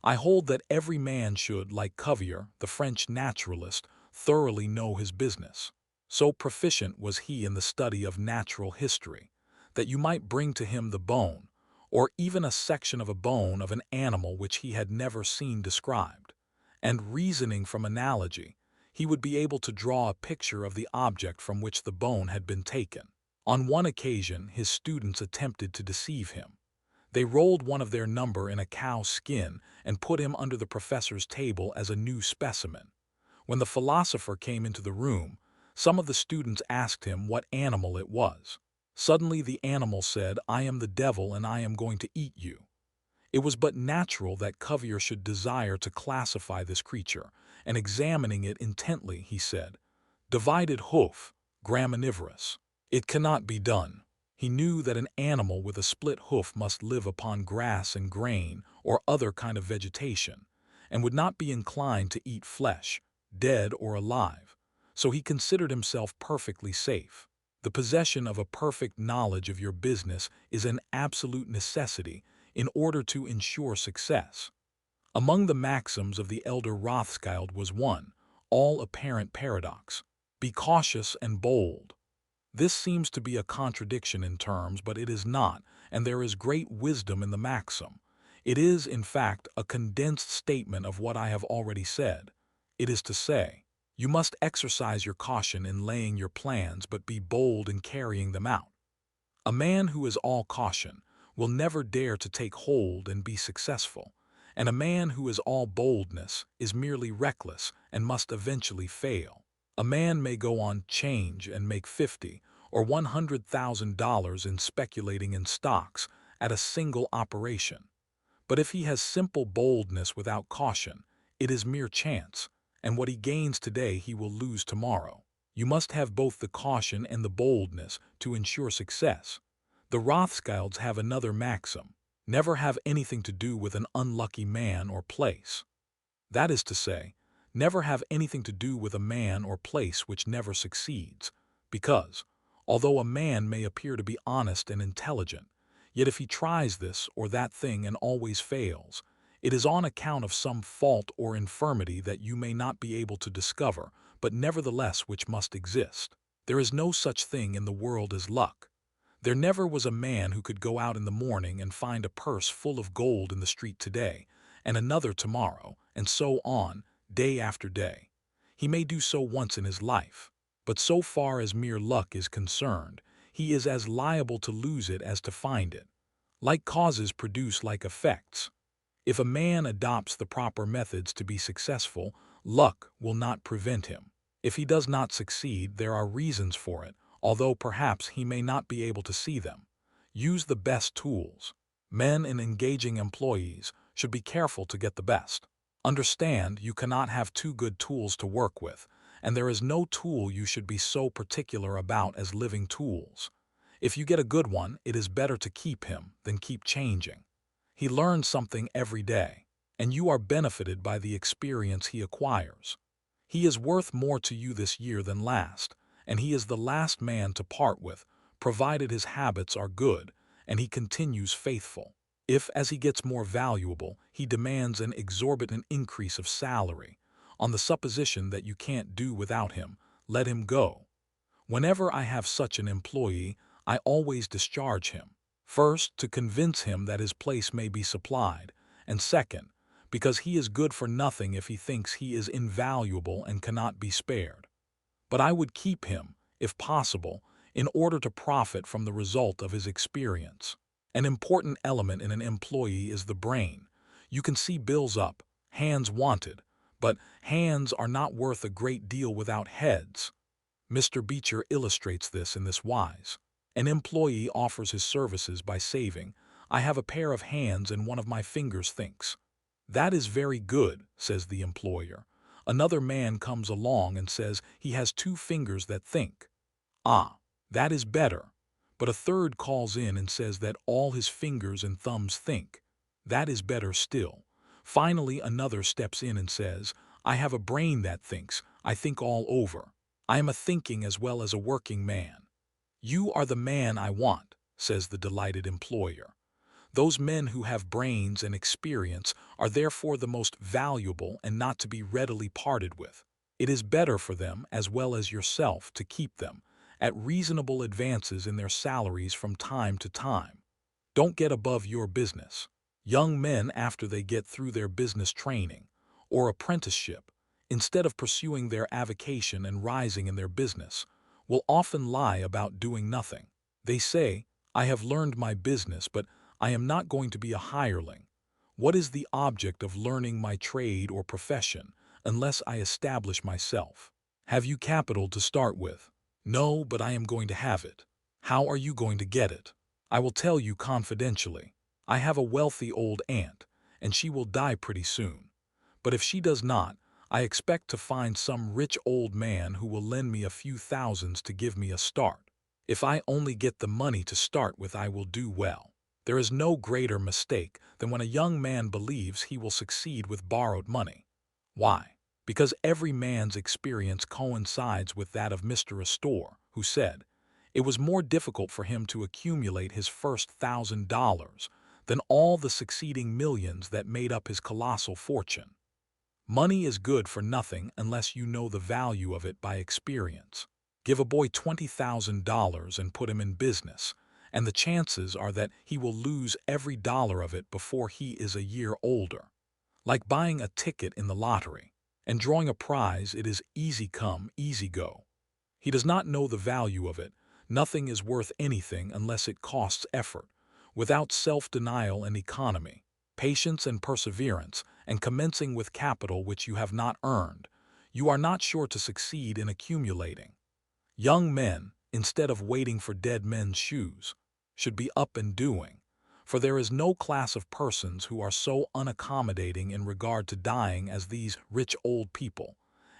I hold that every man should, like Cuvier, the French naturalist, thoroughly know his business. So proficient was he in the study of natural history, that you might bring to him the bone, or even a section of a bone of an animal which he had never seen described, and reasoning from analogy, he would be able to draw a picture of the object from which the bone had been taken. On one occasion, his students attempted to deceive him. They rolled one of their number in a cow's skin and put him under the professor's table as a new specimen. When the philosopher came into the room, some of the students asked him what animal it was. Suddenly the animal said, "I am the devil and I am going to eat you." It was but natural that Cuvier should desire to classify this creature, and examining it intently, he said, "Divided hoof, graminivorous. It cannot be done." He knew that an animal with a split hoof must live upon grass and grain or other kind of vegetation, and would not be inclined to eat flesh, dead or alive, so he considered himself perfectly safe. The possession of a perfect knowledge of your business is an absolute necessity in order to ensure success. Among the maxims of the elder Rothschild was one, all apparent paradox: be cautious and bold. This seems to be a contradiction in terms, but it is not, and there is great wisdom in the maxim. It is, in fact, a condensed statement of what I have already said. It is to say, you must exercise your caution in laying your plans, but be bold in carrying them out. A man who is all caution will never dare to take hold and be successful, and a man who is all boldness is merely reckless and must eventually fail. A man may go on 'change and make $50,000 or $100,000 in speculating in stocks at a single operation. But if he has simple boldness without caution, it is mere chance, and what he gains today he will lose tomorrow. You must have both the caution and the boldness to ensure success. The Rothschilds have another maxim: never have anything to do with an unlucky man or place. That is to say, never have anything to do with a man or place which never succeeds, because, although a man may appear to be honest and intelligent, yet if he tries this or that thing and always fails, it is on account of some fault or infirmity that you may not be able to discover, but nevertheless which must exist. There is no such thing in the world as luck. There never was a man who could go out in the morning and find a purse full of gold in the street today, and another tomorrow, and so on, day after day. He may do so once in his life, but so far as mere luck is concerned, he is as liable to lose it as to find it. Like causes produce like effects. If a man adopts the proper methods to be successful, luck will not prevent him. If he does not succeed, there are reasons for it, although perhaps he may not be able to see them. Use the best tools. Men in engaging employees should be careful to get the best. Understand, you cannot have too good tools to work with, and there is no tool you should be so particular about as living tools. If you get a good one, it is better to keep him than keep changing. He learns something every day, and you are benefited by the experience he acquires. He is worth more to you this year than last, and he is the last man to part with, provided his habits are good and he continues faithful. If, as he gets more valuable, he demands an exorbitant increase of salary, on the supposition that you can't do without him, let him go. Whenever I have such an employee, I always discharge him. First, to convince him that his place may be supplied, and second, because he is good for nothing if he thinks he is invaluable and cannot be spared. But I would keep him, if possible, in order to profit from the result of his experience. An important element in an employee is the brain. You can see bills up, hands wanted, but hands are not worth a great deal without heads. Mr. Beecher illustrates this in this wise. An employee offers his services by saying, "I have a pair of hands and one of my fingers thinks." "That is very good," says the employer. Another man comes along and says he has 2 fingers that think. "Ah, that is better." But a third calls in and says that all his fingers and thumbs think. "That is better still." Finally, another steps in and says, I have a brain that thinks. I think all over. I am a thinking as well as a working man. You are the man I want, says the delighted employer. Those men who have brains and experience are therefore the most valuable and not to be readily parted with. It is better for them, as well as yourself, to keep them at reasonable advances in their salaries from time to time. Don't get above your business. Young men, after they get through their business training or apprenticeship, instead of pursuing their avocation and rising in their business, will often lie about doing nothing. They say, I have learned my business, but I am not going to be a hireling. What is the object of learning my trade or profession unless I establish myself? Have you capital to start with? No, but I am going to have it. How are you going to get it? I will tell you confidentially. I have a wealthy old aunt, and she will die pretty soon. But if she does not, I expect to find some rich old man who will lend me a few thousands to give me a start. If I only get the money to start with, I will do well. There is no greater mistake than when a young man believes he will succeed with borrowed money. Why? Because every man's experience coincides with that of Mr. Astor, who said, it was more difficult for him to accumulate his first $1,000 than all the succeeding millions that made up his colossal fortune. Money is good for nothing unless you know the value of it by experience. Give a boy $20,000 and put him in business, and the chances are that he will lose every dollar of it before he is a year older. Like buying a ticket in the lottery and drawing a prize, it is easy come, easy go. He does not know the value of it. Nothing is worth anything unless it costs effort. Without self-denial and economy, patience and perseverance, and commencing with capital which you have not earned, you are not sure to succeed in accumulating. Young men, instead of waiting for dead men's shoes, should be up and doing, for there is no class of persons who are so unaccommodating in regard to dying as these rich old people,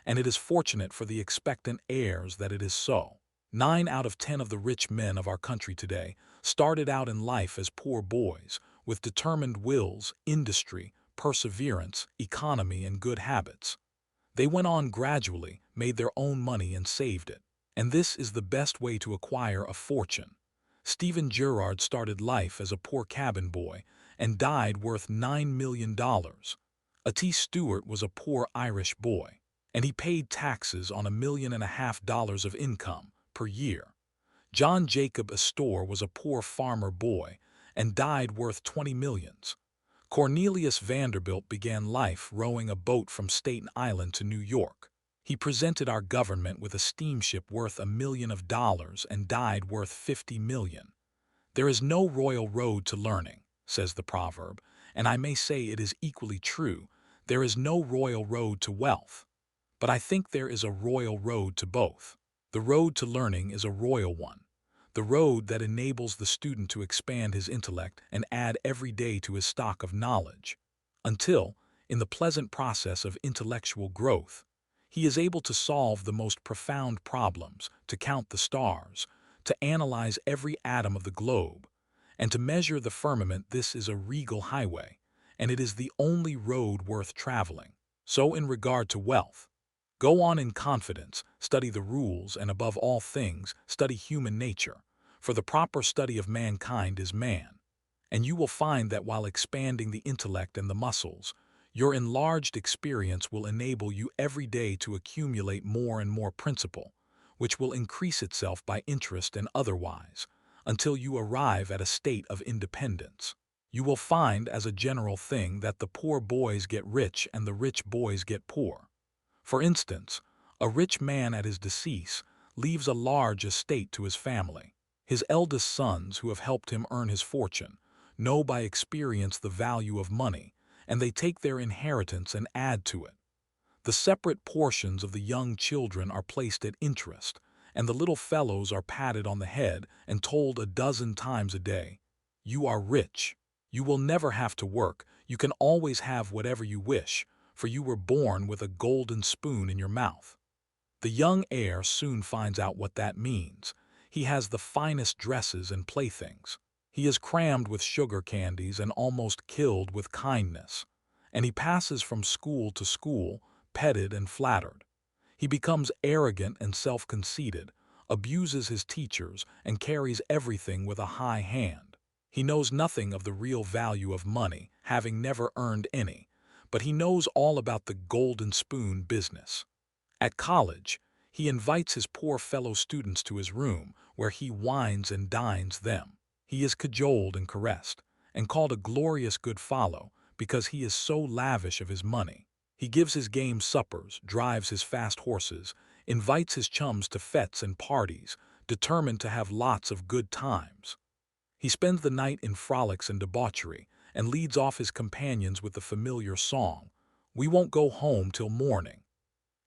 and it is fortunate for the expectant heirs that it is so. 9 out of 10 of the rich men of our country today started out in life as poor boys, with determined wills, industry, perseverance, economy, and good habits. They went on gradually, made their own money, and saved it. And this is the best way to acquire a fortune. Stephen Girard started life as a poor cabin boy and died worth $9 million. A.T. Stewart was a poor Irish boy, and he paid taxes on $1.5 million of income per year. John Jacob Astor was a poor farmer boy and died worth 20 millions. Cornelius Vanderbilt began life rowing a boat from Staten Island to New York. He presented our government with a steamship worth $1 million and died worth 50 million. There is no royal road to learning, says the proverb, and I may say it is equally true. There is no royal road to wealth. But I think there is a royal road to both. The road to learning is a royal one, the road that enables the student to expand his intellect and add every day to his stock of knowledge, until, in the pleasant process of intellectual growth, he is able to solve the most profound problems, to count the stars, to analyze every atom of the globe, and to measure the firmament. This is a regal highway, and it is the only road worth traveling. So in regard to wealth, go on in confidence, study the rules, and above all things, study human nature, for the proper study of mankind is man. And you will find that while expanding the intellect and the muscles, your enlarged experience will enable you every day to accumulate more and more principle, which will increase itself by interest and otherwise, until you arrive at a state of independence. You will find as a general thing that the poor boys get rich and the rich boys get poor. For instance, a rich man at his decease leaves a large estate to his family. His eldest sons, who have helped him earn his fortune, know by experience the value of money, and they take their inheritance and add to it. The separate portions of the young children are placed at interest, and the little fellows are patted on the head and told a dozen times a day, "You are rich. You will never have to work. You can always have whatever you wish, for you were born with a golden spoon in your mouth." The young heir soon finds out what that means. He has the finest dresses and playthings. He is crammed with sugar candies and almost killed with kindness. And he passes from school to school, petted and flattered. He becomes arrogant and self-conceited, abuses his teachers, and carries everything with a high hand. He knows nothing of the real value of money, having never earned any, but he knows all about the golden spoon business. At college, he invites his poor fellow students to his room, where he wines and dines them. He is cajoled and caressed, and called a glorious good fellow, because he is so lavish of his money. He gives his game suppers, drives his fast horses, invites his chums to fetes and parties, determined to have lots of good times. He spends the night in frolics and debauchery, and leads off his companions with the familiar song, "We won't go home till morning."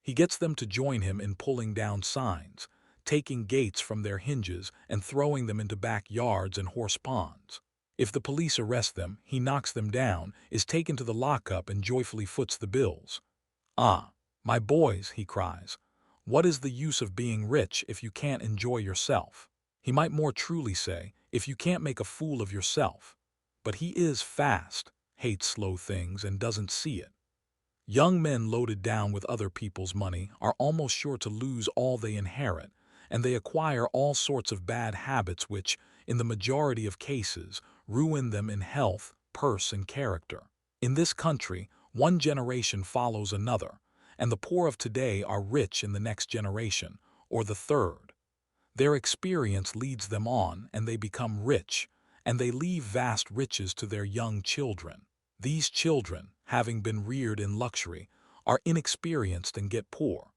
He gets them to join him in pulling down signs, taking gates from their hinges and throwing them into backyards and horse ponds. If the police arrest them, he knocks them down, is taken to the lockup, and joyfully foots the bills. "Ah, my boys," he cries, "what is the use of being rich if you can't enjoy yourself?" He might more truly say, if you can't make a fool of yourself. But he is fast, hates slow things, and doesn't see it. Young men loaded down with other people's money are almost sure to lose all they inherit, and they acquire all sorts of bad habits which, in the majority of cases, ruin them in health, purse, and character. In this country, one generation follows another, and the poor of today are rich in the next generation, or the third. Their experience leads them on, and they become rich, and they leave vast riches to their young children. These children, having been reared in luxury, are inexperienced and get poor.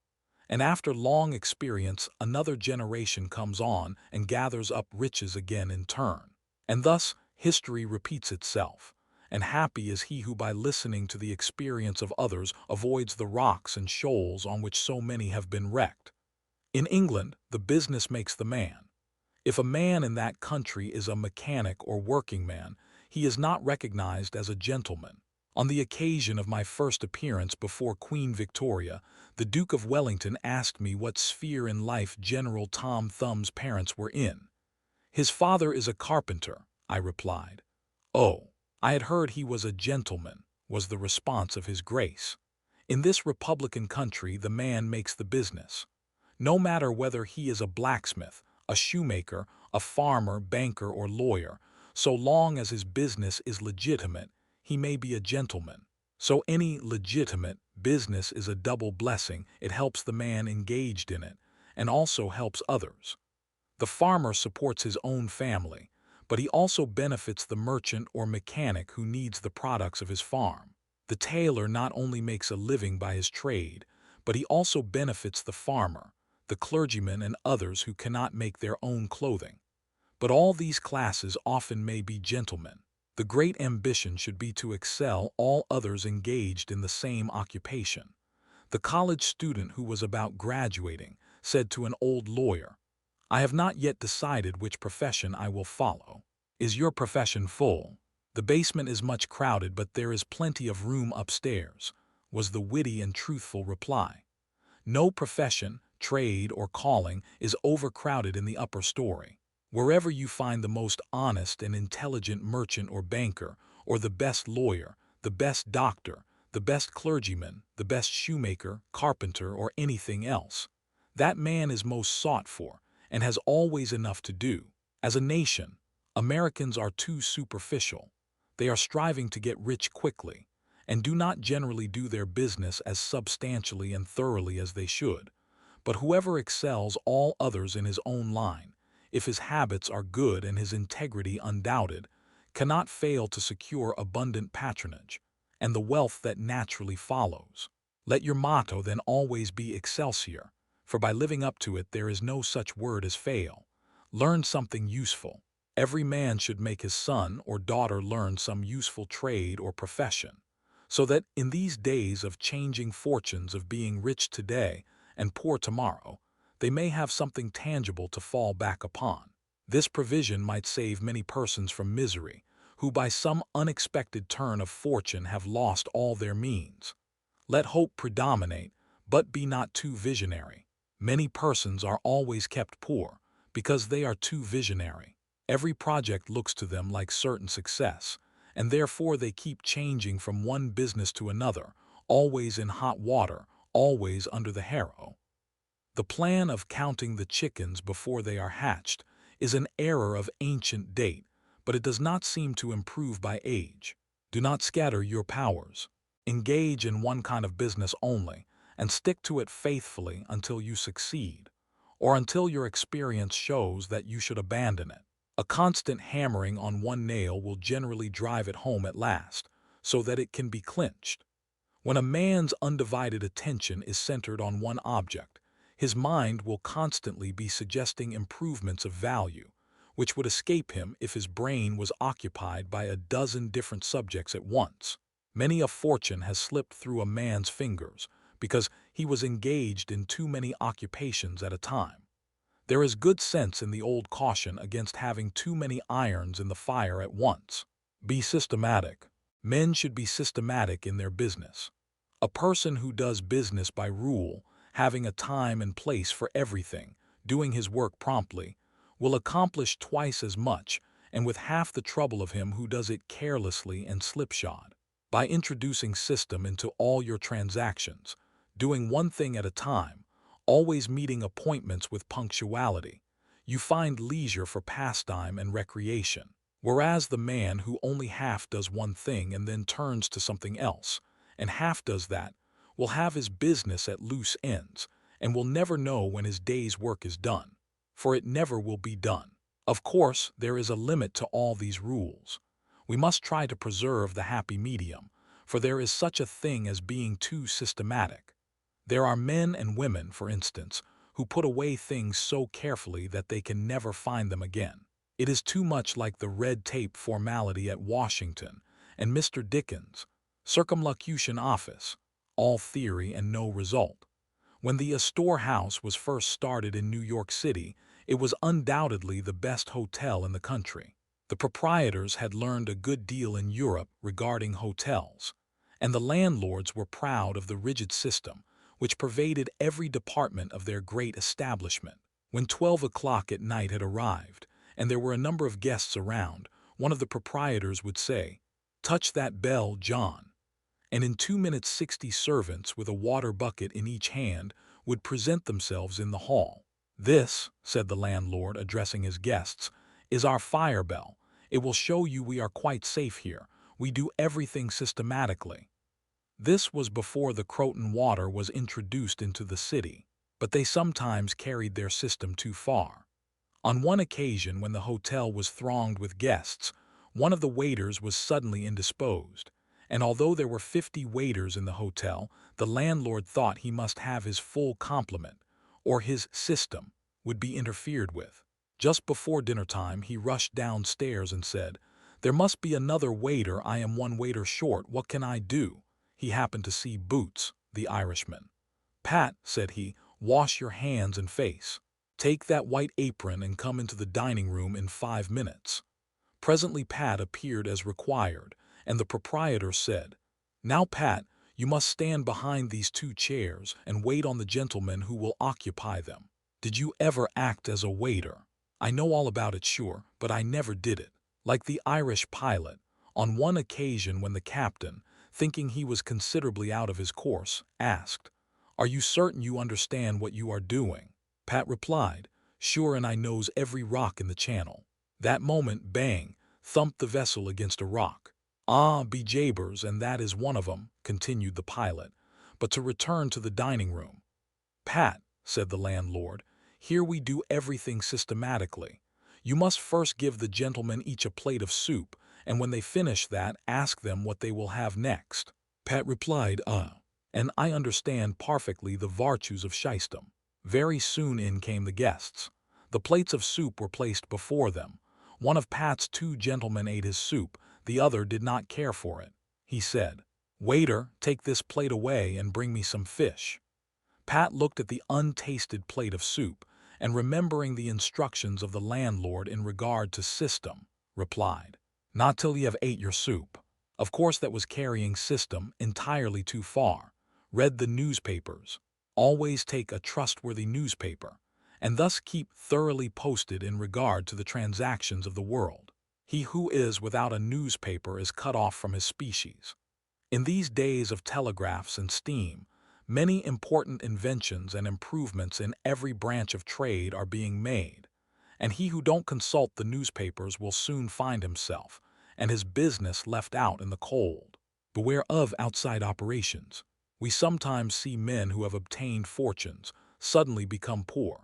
And after long experience, another generation comes on and gathers up riches again in turn. And thus, history repeats itself, and happy is he who by listening to the experience of others avoids the rocks and shoals on which so many have been wrecked. In England, the business makes the man. If a man in that country is a mechanic or working man, he is not recognized as a gentleman. On the occasion of my first appearance before Queen Victoria, the Duke of Wellington asked me what sphere in life General Tom Thumb's parents were in. "His father is a carpenter," I replied. "Oh, I had heard he was a gentleman," was the response of his grace. In this republican country the man makes the business. No matter whether he is a blacksmith, a shoemaker, a farmer, banker, or lawyer, so long as his business is legitimate, he may be a gentleman. So any legitimate business is a double blessing. It helps the man engaged in it, and also helps others. The farmer supports his own family, but he also benefits the merchant or mechanic who needs the products of his farm. The tailor not only makes a living by his trade, but he also benefits the farmer, the clergyman, and others who cannot make their own clothing. But all these classes often may be gentlemen. The great ambition should be to excel all others engaged in the same occupation. The college student who was about graduating said to an old lawyer, "I have not yet decided which profession I will follow." "Is your profession full?" "The basement is much crowded, but there is plenty of room upstairs," was the witty and truthful reply. No profession, trade, or calling is overcrowded in the upper story. Wherever you find the most honest and intelligent merchant or banker, or the best lawyer, the best doctor, the best clergyman, the best shoemaker, carpenter, or anything else, that man is most sought for, and has always enough to do. As a nation, Americans are too superficial. They are striving to get rich quickly, and do not generally do their business as substantially and thoroughly as they should. But whoever excels all others in his own line, if his habits are good and his integrity undoubted, cannot fail to secure abundant patronage, and the wealth that naturally follows. Let your motto then always be Excelsior, for by living up to it there is no such word as fail. Learn something useful. Every man should make his son or daughter learn some useful trade or profession, so that in these days of changing fortunes, of being rich today and poor tomorrow, they may have something tangible to fall back upon. This provision might save many persons from misery, who by some unexpected turn of fortune have lost all their means. Let hope predominate, but be not too visionary. Many persons are always kept poor because they are too visionary. Every project looks to them like certain success, and therefore they keep changing from one business to another, always in hot water, always under the harrow. The plan of counting the chickens before they are hatched is an error of ancient date, but it does not seem to improve by age. Do not scatter your powers. Engage in one kind of business only, and stick to it faithfully until you succeed, or until your experience shows that you should abandon it. A constant hammering on one nail will generally drive it home at last, so that it can be clinched. When a man's undivided attention is centered on one object, his mind will constantly be suggesting improvements of value, which would escape him if his brain was occupied by a dozen different subjects at once. Many a fortune has slipped through a man's fingers because he was engaged in too many occupations at a time. There is good sense in the old caution against having too many irons in the fire at once. Be systematic. Men should be systematic in their business. A person who does business by rule, having a time and place for everything, doing his work promptly, will accomplish twice as much and with half the trouble of him who does it carelessly and slipshod. By introducing system into all your transactions, doing one thing at a time, always meeting appointments with punctuality, you find leisure for pastime and recreation. Whereas the man who only half does one thing and then turns to something else, and half does that, will have his business at loose ends, and will never know when his day's work is done, for it never will be done. Of course, there is a limit to all these rules. We must try to preserve the happy medium, for there is such a thing as being too systematic. There are men and women, for instance, who put away things so carefully that they can never find them again. It is too much like the red tape formality at Washington and Mr. Dickens' circumlocution office, all theory and no result. When the Astor House was first started in New York City, it was undoubtedly the best hotel in the country. The proprietors had learned a good deal in Europe regarding hotels, and the landlords were proud of the rigid system which pervaded every department of their great establishment. When 12 o'clock at night had arrived, and there were a number of guests around, one of the proprietors would say, "Touch that bell, John," and in 2 minutes 60 servants with a water bucket in each hand would present themselves in the hall. "This," said the landlord, addressing his guests, "is our fire bell. It will show you we are quite safe here. We do everything systematically." This was before the Croton water was introduced into the city, but they sometimes carried their system too far. On one occasion, when the hotel was thronged with guests, one of the waiters was suddenly indisposed, and although there were 50 waiters in the hotel, the landlord thought he must have his full complement, or his system would be interfered with. Just before dinner time, he rushed downstairs and said, "There must be another waiter. I am one waiter short. What can I do?" He happened to see Boots, the Irishman. "Pat," said he, "wash your hands and face. Take that white apron and come into the dining room in 5 minutes." Presently Pat appeared as required, and the proprietor said, "Now, Pat, you must stand behind these 2 chairs and wait on the gentleman who will occupy them. Did you ever act as a waiter?" "I know all about it, sure, but I never did it." Like the Irish pilot, on one occasion when the captain, thinking he was considerably out of his course, asked, "Are you certain you understand what you are doing?" Pat replied, "Sure, and I knows every rock in the channel." That moment, bang, thumped the vessel against a rock. "Ah, be jabers, and that is one of 'em," continued the pilot. "But to return to the dining room." "Pat," said the landlord, "here we do everything systematically. You must first give the gentlemen each a plate of soup, and when they finish that, ask them what they will have next." Pat replied, "And I understand perfectly the vartues of system." Very soon in came the guests. The plates of soup were placed before them. One of Pat's 2 gentlemen ate his soup, the other did not care for it. He said, "Waiter, take this plate away and bring me some fish." Pat looked at the untasted plate of soup, and remembering the instructions of the landlord in regard to system, replied, "Not till you have ate your soup." Of course that was carrying system entirely too far. Read the newspapers. Always take a trustworthy newspaper, and thus keep thoroughly posted in regard to the transactions of the world. He who is without a newspaper is cut off from his species. In these days of telegraphs and steam, Many important inventions and improvements in every branch of trade are being made, and he who don't consult the newspapers will soon find himself and his business left out in the cold. Beware of outside operations. We sometimes see men who have obtained fortunes suddenly become poor.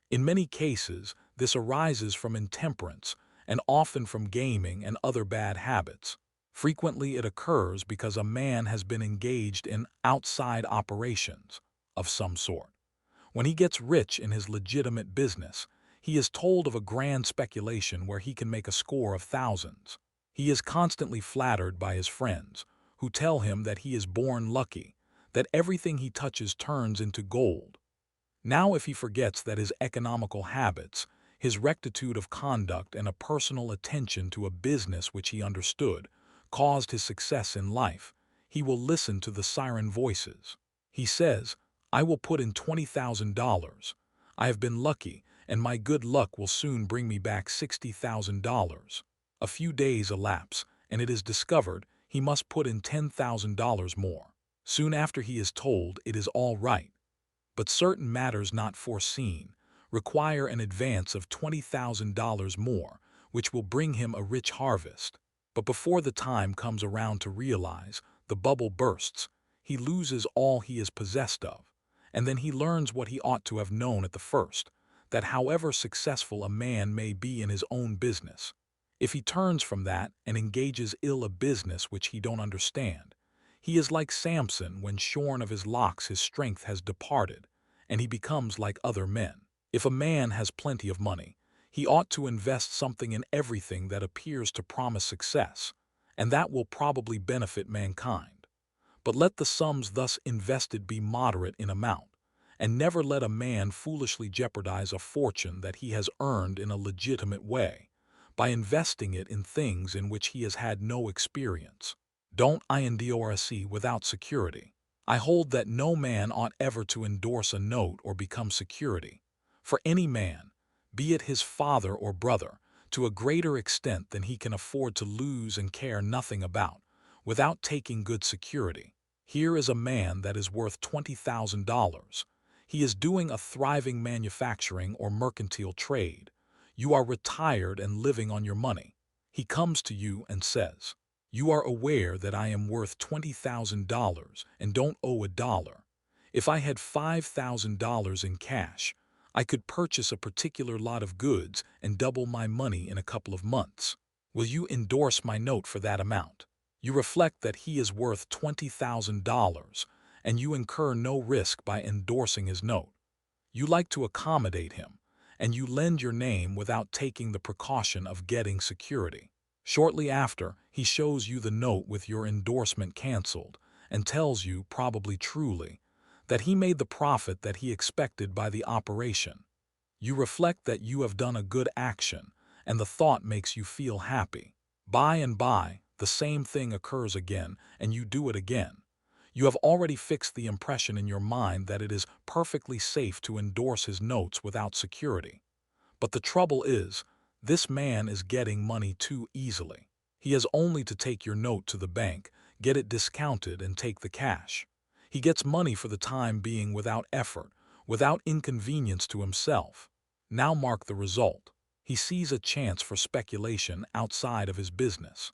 In many cases, this arises from intemperance and often from gaming and other bad habits. Frequently it occurs because a man has been engaged in outside operations of some sort. When he gets rich in his legitimate business, he is told of a grand speculation where he can make a score of thousands. He is constantly flattered by his friends, who tell him that he is born lucky, that everything he touches turns into gold. Now if he forgets that his economical habits, his rectitude of conduct and a personal attention to a business which he understood, caused his success in life, he will listen to the siren voices. He says, "I will put in $20,000. I have been lucky, and my good luck will soon bring me back $60,000. A few days elapse, and it is discovered he must put in $10,000 more. Soon after he is told it is all right. But certain matters not foreseen require an advance of $20,000 more, which will bring him a rich harvest. But before the time comes around to realize, the bubble bursts, he loses all he is possessed of, and then he learns what he ought to have known at the first, that however successful a man may be in his own business, if he turns from that and engages ill a business which he don't understand, he is like Samson when shorn of his locks his strength has departed, and he becomes like other men. If a man has plenty of money, he ought to invest something in everything that appears to promise success, and that will probably benefit mankind. But let the sums thus invested be moderate in amount, and never let a man foolishly jeopardize a fortune that he has earned in a legitimate way, by investing it in things in which he has had no experience. Don't INDORSE without security. I hold that no man ought ever to endorse a note or become security. For any man, be it his father or brother, to a greater extent than he can afford to lose and care nothing about, without taking good security. Here is a man that is worth $20,000. He is doing a thriving manufacturing or mercantile trade. You are retired and living on your money. He comes to you and says, "You are aware that I am worth $20,000 and don't owe a dollar. If I had $5,000 in cash, I could purchase a particular lot of goods and double my money in a couple of months. Will you endorse my note for that amount?" You reflect that he is worth $20,000, and you incur no risk by endorsing his note. You like to accommodate him, and you lend your name without taking the precaution of getting security. Shortly after, he shows you the note with your endorsement canceled and tells you, probably truly, that he made the profit that he expected by the operation. You reflect that you have done a good action, and the thought makes you feel happy. By and by, the same thing occurs again, and you do it again. You have already fixed the impression in your mind that it is perfectly safe to endorse his notes without security. But the trouble is, this man is getting money too easily. He has only to take your note to the bank, get it discounted, and take the cash. He gets money for the time being without effort, without inconvenience to himself. Now mark the result. He sees a chance for speculation outside of his business.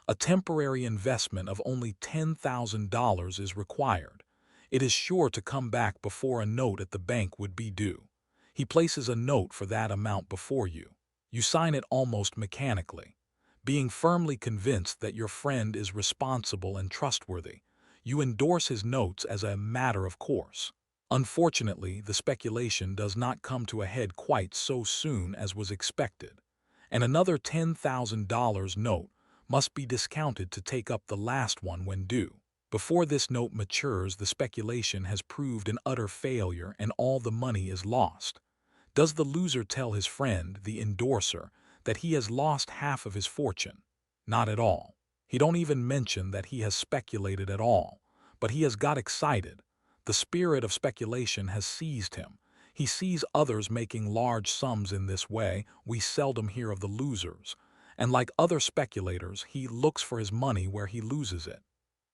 A temporary investment of only $10,000 is required. It is sure to come back before a note at the bank would be due. He places a note for that amount before you. You sign it almost mechanically. Being firmly convinced that your friend is responsible and trustworthy, you endorse his notes as a matter of course. Unfortunately, the speculation does not come to a head quite so soon as was expected, and another $10,000 note must be discounted to take up the last one when due. Before this note matures, the speculation has proved an utter failure and all the money is lost. Does the loser tell his friend, the endorser, that he has lost half of his fortune? Not at all. He don't even mention that he has speculated at all, but he has got excited. The spirit of speculation has seized him. He sees others making large sums in this way. We seldom hear of the losers, and like other speculators, he looks for his money where he loses it.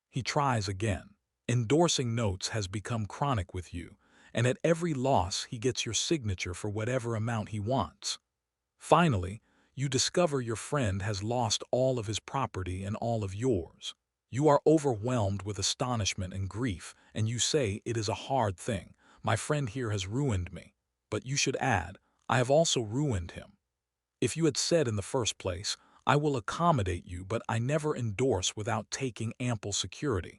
He tries again. Endorsing notes has become chronic with you, and at every loss he gets your signature for whatever amount he wants. Finally, you discover your friend has lost all of his property and all of yours. You are overwhelmed with astonishment and grief, and you say it is a hard thing. My friend here has ruined me. But you should add, I have also ruined him. If you had said in the first place, I will accommodate you, but I never endorse without taking ample security,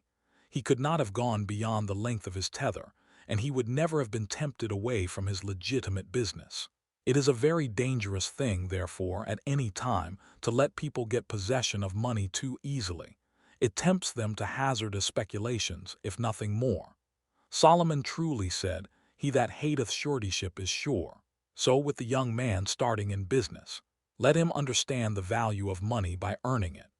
he could not have gone beyond the length of his tether, and he would never have been tempted away from his legitimate business. It is a very dangerous thing, therefore, at any time, to let people get possession of money too easily. It tempts them to hazardous speculations, if nothing more. Solomon truly said, "He that hateth suretyship is sure." So with the young man starting in business. Let him understand the value of money by earning it.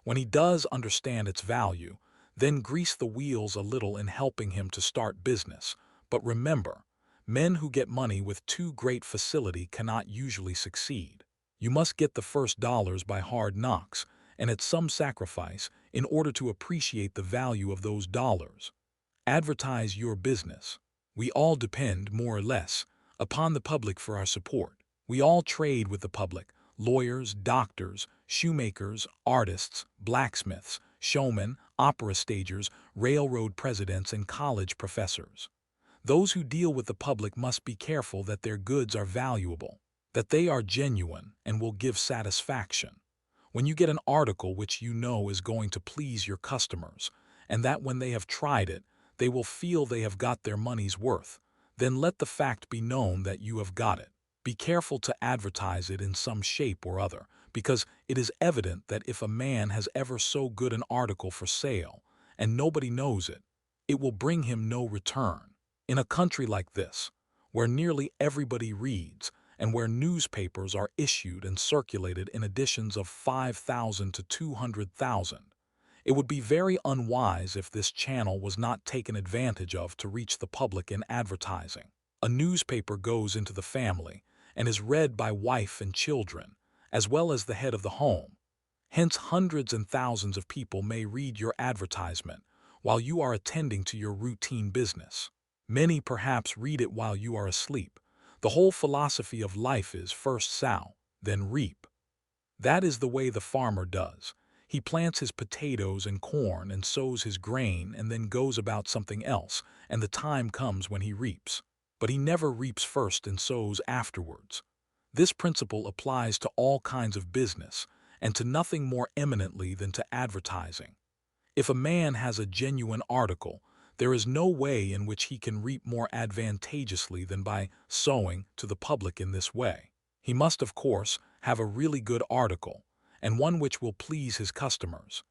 When he does understand its value, then grease the wheels a little in helping him to start business. But remember, men who get money with too great facility cannot usually succeed. You must get the first dollars by hard knocks, and at some sacrifice, in order to appreciate the value of those dollars. Advertise your business. We all depend, more or less, upon the public for our support. We all trade with the public: lawyers, doctors, shoemakers, artists, blacksmiths, showmen, opera stagers, railroad presidents, and college professors. Those who deal with the public must be careful that their goods are valuable, that they are genuine and will give satisfaction. When you get an article which you know is going to please your customers, and that when they have tried it, they will feel they have got their money's worth, then let the fact be known that you have got it. Be careful to advertise it in some shape or other, because it is evident that if a man has ever so good an article for sale, and nobody knows it, it will bring him no return. In a country like this, where nearly everybody reads, and where newspapers are issued and circulated in editions of 5,000 to 200,000, it would be very unwise if this channel was not taken advantage of to reach the public in advertising. A newspaper goes into the family and is read by wife and children, as well as the head of the home. Hence, hundreds and thousands of people may read your advertisement while you are attending to your routine business. Many perhaps read it while you are asleep. The whole philosophy of life is first sow, then reap. That is the way the farmer does. He plants his potatoes and corn and sows his grain and then goes about something else, and the time comes when he reaps. But he never reaps first and sows afterwards. This principle applies to all kinds of business, and to nothing more eminently than to advertising. If a man has a genuine article, there is no way in which he can reap more advantageously than by sowing to the public in this way. He must, of course, have a really good article, and one which will please his customers.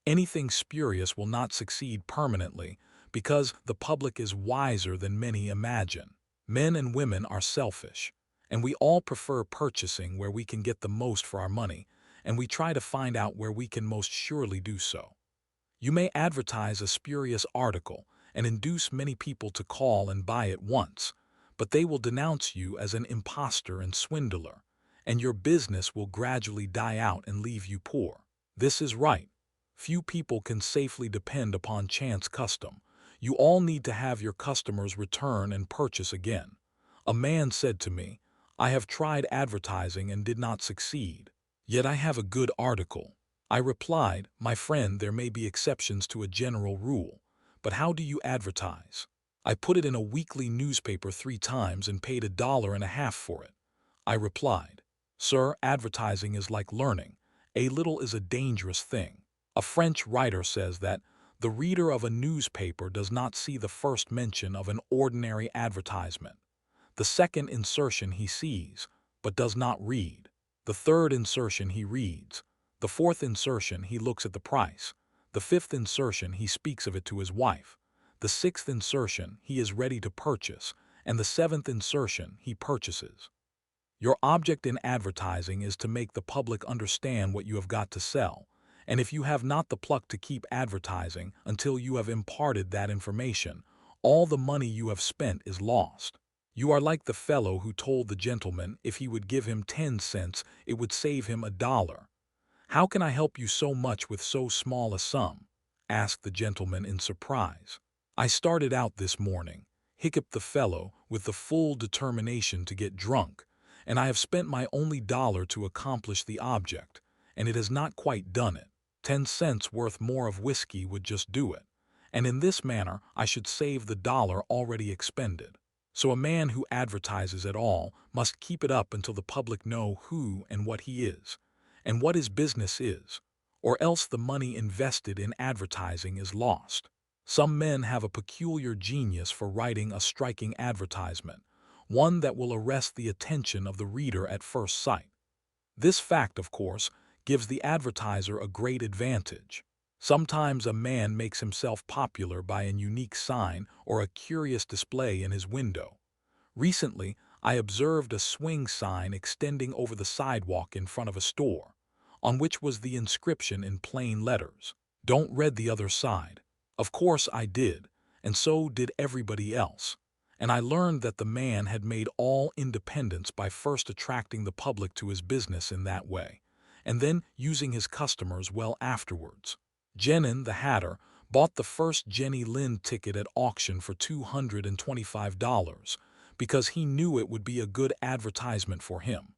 Anything spurious will not succeed permanently, because the public is wiser than many imagine. Men and women are selfish, and we all prefer purchasing where we can get the most for our money, and we try to find out where we can most surely do so. You may advertise a spurious article and induce many people to call and buy at once, but they will denounce you as an impostor and swindler, and your business will gradually die out and leave you poor. This is right. Few people can safely depend upon chance custom. You all need to have your customers return and purchase again. A man said to me, "I have tried advertising and did not succeed, yet I have a good article." I replied, "My friend, there may be exceptions to a general rule, but how do you advertise?" "I put it in a weekly newspaper 3 times and paid $1.50 for it." I replied, "Sir, advertising is like learning. A little is a dangerous thing." A French writer says that the reader of a newspaper does not see the first mention of an ordinary advertisement. The second insertion he sees, but does not read. The third insertion he reads. The fourth insertion he looks at the price. The fifth insertion he speaks of it to his wife. The sixth insertion he is ready to purchase, and the seventh insertion he purchases. Your object in advertising is to make the public understand what you have got to sell, and if you have not the pluck to keep advertising until you have imparted that information, all the money you have spent is lost. You are like the fellow who told the gentleman if he would give him 10 cents, it would save him $1. "How can I help you so much with so small a sum?" asked the gentleman in surprise. "I started out this morning," hiccuped the fellow with the full determination to get drunk, "and I have spent my only dollar to accomplish the object, and it has not quite done it. 10 cents worth more of whiskey would just do it, and in this manner I should save the dollar already expended. So a man who advertises at all must keep it up until the public know who and what he is, and what his business is, or else the money invested in advertising is lost. Some men have a peculiar genius for writing a striking advertisement, one that will arrest the attention of the reader at first sight. This fact, of course, gives the advertiser a great advantage. Sometimes a man makes himself popular by an unique sign or a curious display in his window. Recently, I observed a swing sign extending over the sidewalk in front of a store, on which was the inscription in plain letters, "Don't read the other side." Of course I did, and so did everybody else, and I learned that the man had made all independence by first attracting the public to his business in that way, and then using his customers well afterwards. Genin, the hatter, bought the first Jenny Lind ticket at auction for $225 because he knew it would be a good advertisement for him.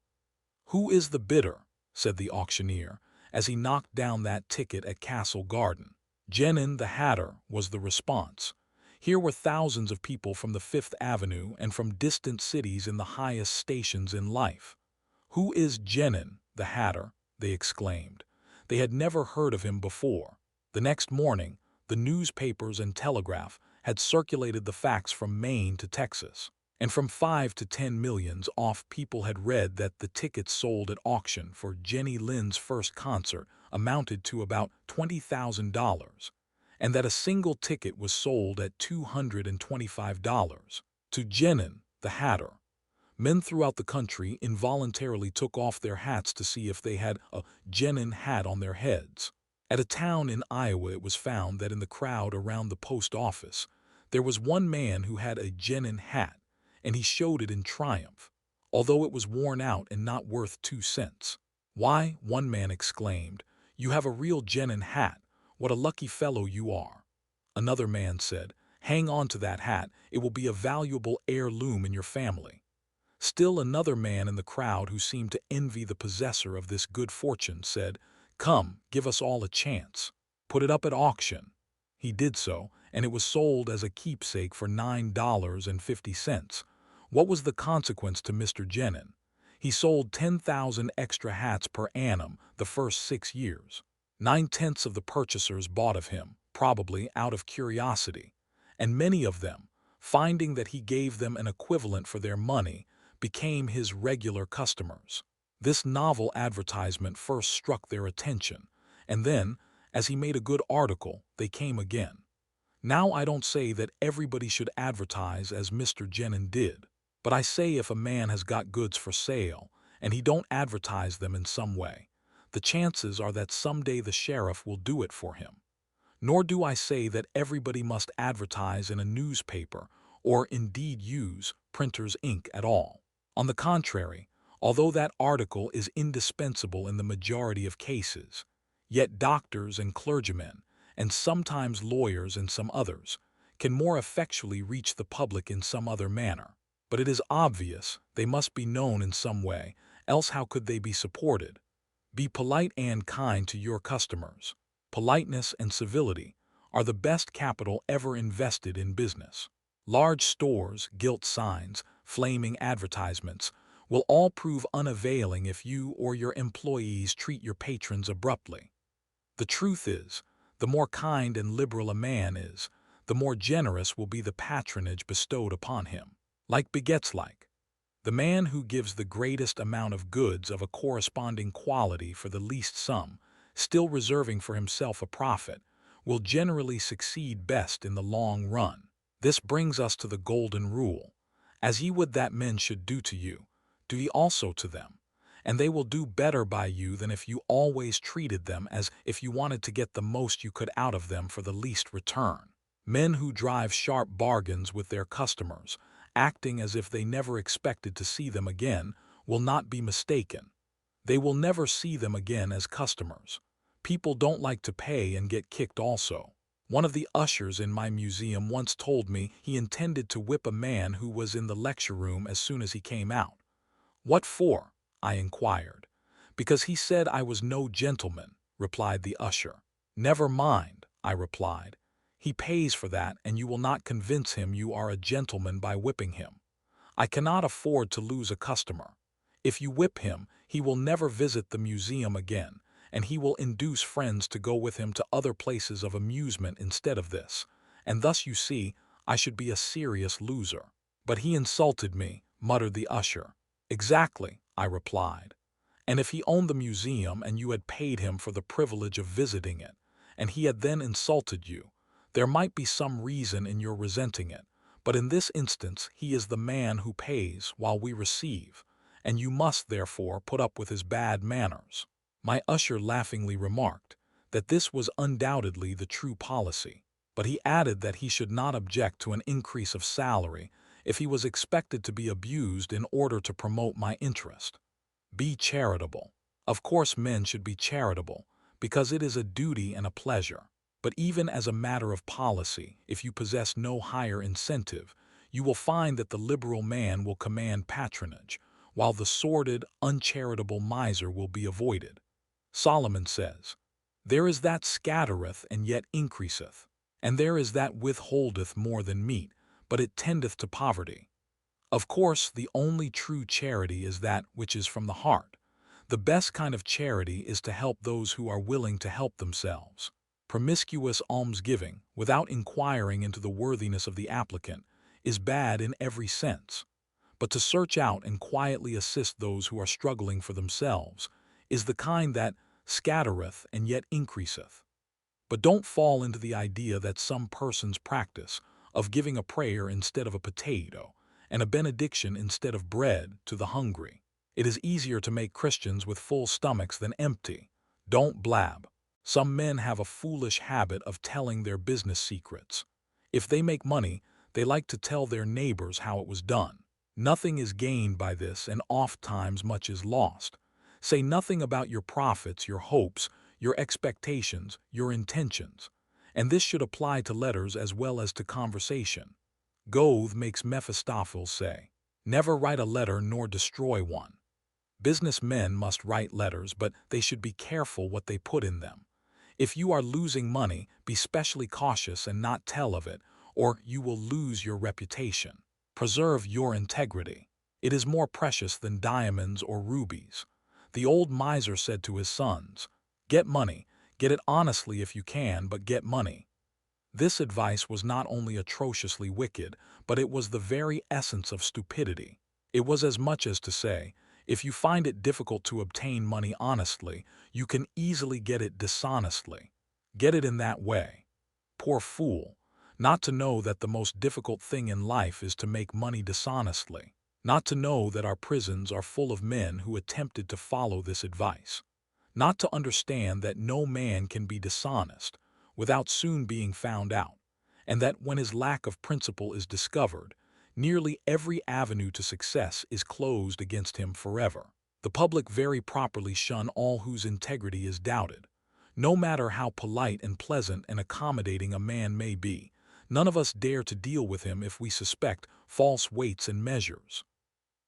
"Who is the bidder?" said the auctioneer, as he knocked down that ticket at Castle Garden. "Genin, the hatter," was the response. Here were thousands of people from the Fifth Avenue and from distant cities in the highest stations in life. "Who is Genin, the hatter?" they exclaimed. They had never heard of him before. The next morning, the newspapers and telegraph had circulated the facts from Maine to Texas, and from 5 to 10 millions off people had read that the tickets sold at auction for Jenny Lind's first concert amounted to about $20,000, and that a single ticket was sold at $225. To Genin, the hatter, men throughout the country involuntarily took off their hats to see if they had a Genin hat on their heads. At a town in Iowa, it was found that in the crowd around the post office, there was one man who had a Genin hat, and he showed it in triumph, although it was worn out and not worth 2 cents. "Why," one man exclaimed, "you have a real Genin hat. What a lucky fellow you are." Another man said, "Hang on to that hat. It will be a valuable heirloom in your family." Still another man in the crowd, who seemed to envy the possessor of this good fortune, said, "Come, give us all a chance. Put it up at auction." He did so, and it was sold as a keepsake for $9.50. What was the consequence to Mr. Genin? He sold 10,000 extra hats per annum the first 6 years. 9/10 of the purchasers bought of him, probably out of curiosity, and many of them, finding that he gave them an equivalent for their money, became his regular customers. This novel advertisement first struck their attention, and then, as he made a good article, they came again. Now I don't say that everybody should advertise as Mr. Genin did, but I say if a man has got goods for sale, and he don't advertise them in some way, the chances are that someday the sheriff will do it for him. Nor do I say that everybody must advertise in a newspaper, or indeed use printer's ink at all. On the contrary, although that article is indispensable in the majority of cases, yet doctors and clergymen, and sometimes lawyers and some others, can more effectually reach the public in some other manner. But it is obvious they must be known in some way, else how could they be supported? Be polite and kind to your customers. Politeness and civility are the best capital ever invested in business. Large stores, gilt signs, flaming advertisements will all prove unavailing if you or your employees treat your patrons abruptly. The truth is, the more kind and liberal a man is, the more generous will be the patronage bestowed upon him. Like begets like. The man who gives the greatest amount of goods of a corresponding quality for the least sum, still reserving for himself a profit, will generally succeed best in the long run. This brings us to the golden rule: as ye would that men should do to you, do ye also to them, and they will do better by you than if you always treated them as if you wanted to get the most you could out of them for the least return. Men who drive sharp bargains with their customers, acting as if they never expected to see them again, will not be mistaken. They will never see them again as customers. People don't like to pay and get kicked also. One of the ushers in my museum once told me he intended to whip a man who was in the lecture room as soon as he came out. "What for?" I inquired. "Because he said I was no gentleman," replied the usher. "Never mind," I replied. "He pays for that, and you will not convince him you are a gentleman by whipping him. I cannot afford to lose a customer. If you whip him, he will never visit the museum again, and he will induce friends to go with him to other places of amusement instead of this, and thus you see, I should be a serious loser." "But he insulted me," muttered the usher. "Exactly," I replied. "And if he owned the museum and you had paid him for the privilege of visiting it, and he had then insulted you, there might be some reason in your resenting it, but in this instance he is the man who pays while we receive, and you must therefore put up with his bad manners." My usher laughingly remarked that this was undoubtedly the true policy, but he added that he should not object to an increase of salary if he was expected to be abused in order to promote my interest. Be charitable. Of course men should be charitable, because it is a duty and a pleasure. But even as a matter of policy, if you possess no higher incentive, you will find that the liberal man will command patronage, while the sordid, uncharitable miser will be avoided. Solomon says, "There is that scattereth and yet increaseth, and there is that withholdeth more than meat, but it tendeth to poverty." Of course, the only true charity is that which is from the heart. The best kind of charity is to help those who are willing to help themselves. Promiscuous almsgiving, without inquiring into the worthiness of the applicant, is bad in every sense. But to search out and quietly assist those who are struggling for themselves is the kind that scattereth and yet increaseth. But don't fall into the idea that some persons practice of giving a prayer instead of a potato, and a benediction instead of bread to the hungry. It is easier to make Christians with full stomachs than empty. Don't blab. Some men have a foolish habit of telling their business secrets. If they make money, they like to tell their neighbors how it was done. Nothing is gained by this, and ofttimes much is lost. Say nothing about your profits, your hopes, your expectations, your intentions. And this should apply to letters as well as to conversation. Goethe makes Mephistopheles say, "Never write a letter nor destroy one." Business men must write letters, but they should be careful what they put in them. If you are losing money, be specially cautious and not tell of it, or you will lose your reputation. Preserve your integrity. It is more precious than diamonds or rubies. The old miser said to his sons, "Get money, get it honestly if you can, but get money." This advice was not only atrociously wicked, but it was the very essence of stupidity. It was as much as to say, if you find it difficult to obtain money honestly, you can easily get it dishonestly. Get it in that way. Poor fool, not to know that the most difficult thing in life is to make money dishonestly, not to know that our prisons are full of men who attempted to follow this advice, not to understand that no man can be dishonest without soon being found out, and that when his lack of principle is discovered, nearly every avenue to success is closed against him forever. The public very properly shun all whose integrity is doubted. No matter how polite and pleasant and accommodating a man may be, none of us dare to deal with him if we suspect false weights and measures.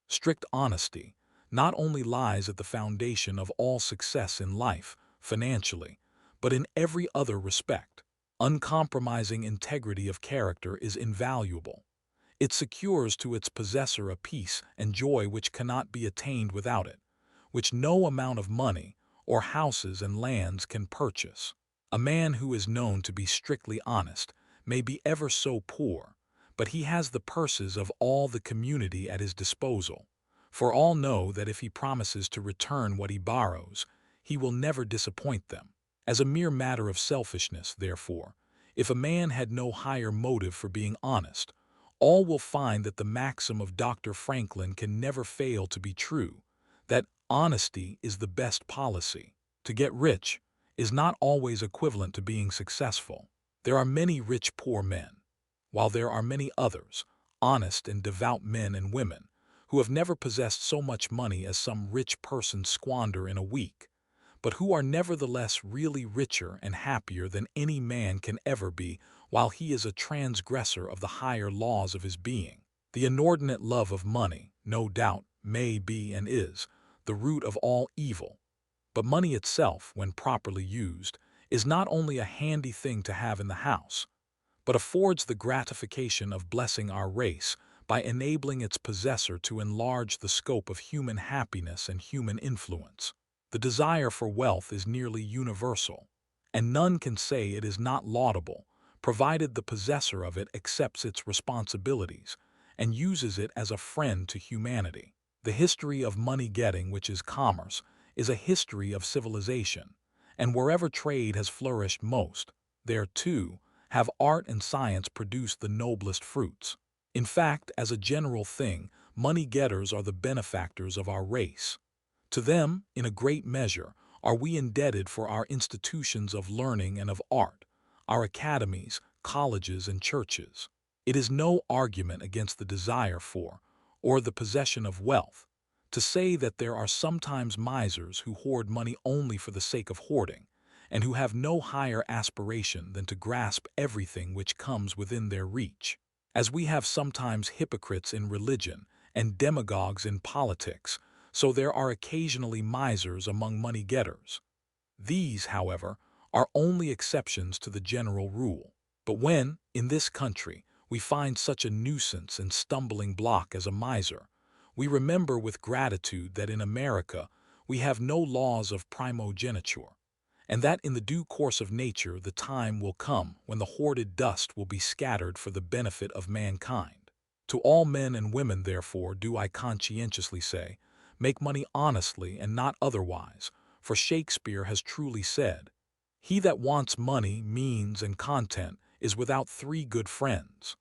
Strict honesty not only lies at the foundation of all success in life, financially, but in every other respect. Uncompromising integrity of character is invaluable. It secures to its possessor a peace and joy which cannot be attained without it, which no amount of money or houses and lands can purchase. A man who is known to be strictly honest may be ever so poor, but he has the purses of all the community at his disposal, for all know that if he promises to return what he borrows, he will never disappoint them. As a mere matter of selfishness, therefore, if a man had no higher motive for being honest, all will find that the maxim of Dr. Franklin can never fail to be true, that honesty is the best policy. To get rich is not always equivalent to being successful. There are many rich poor men, while there are many others, honest and devout men and women, who have never possessed so much money as some rich persons squander in a week. but who are nevertheless really richer and happier than any man can ever be, while he is a transgressor of the higher laws of his being. The inordinate love of money, no doubt, may be and is the root of all evil, but money itself, when properly used, is not only a handy thing to have in the house, but affords the gratification of blessing our race by enabling its possessor to enlarge the scope of human happiness and human influence. The desire for wealth is nearly universal, and none can say it is not laudable, provided the possessor of it accepts its responsibilities and uses it as a friend to humanity. The history of money-getting, which is commerce, is a history of civilization, and wherever trade has flourished most, there, too, have art and science produced the noblest fruits. In fact, as a general thing, money-getters are the benefactors of our race. To them, in a great measure, are we indebted for our institutions of learning and of art, our academies, colleges, and churches. It is no argument against the desire for, or the possession of wealth, to say that there are sometimes misers who hoard money only for the sake of hoarding, and who have no higher aspiration than to grasp everything which comes within their reach. As we have sometimes hypocrites in religion and demagogues in politics, so there are occasionally misers among money-getters. These, however, are only exceptions to the general rule. But when, in this country, we find such a nuisance and stumbling block as a miser, we remember with gratitude that in America we have no laws of primogeniture, and that in the due course of nature the time will come when the hoarded dust will be scattered for the benefit of mankind. To all men and women, therefore, do I conscientiously say, make money honestly and not otherwise, for Shakespeare has truly said, "He that wants money, means, and content is without three good friends."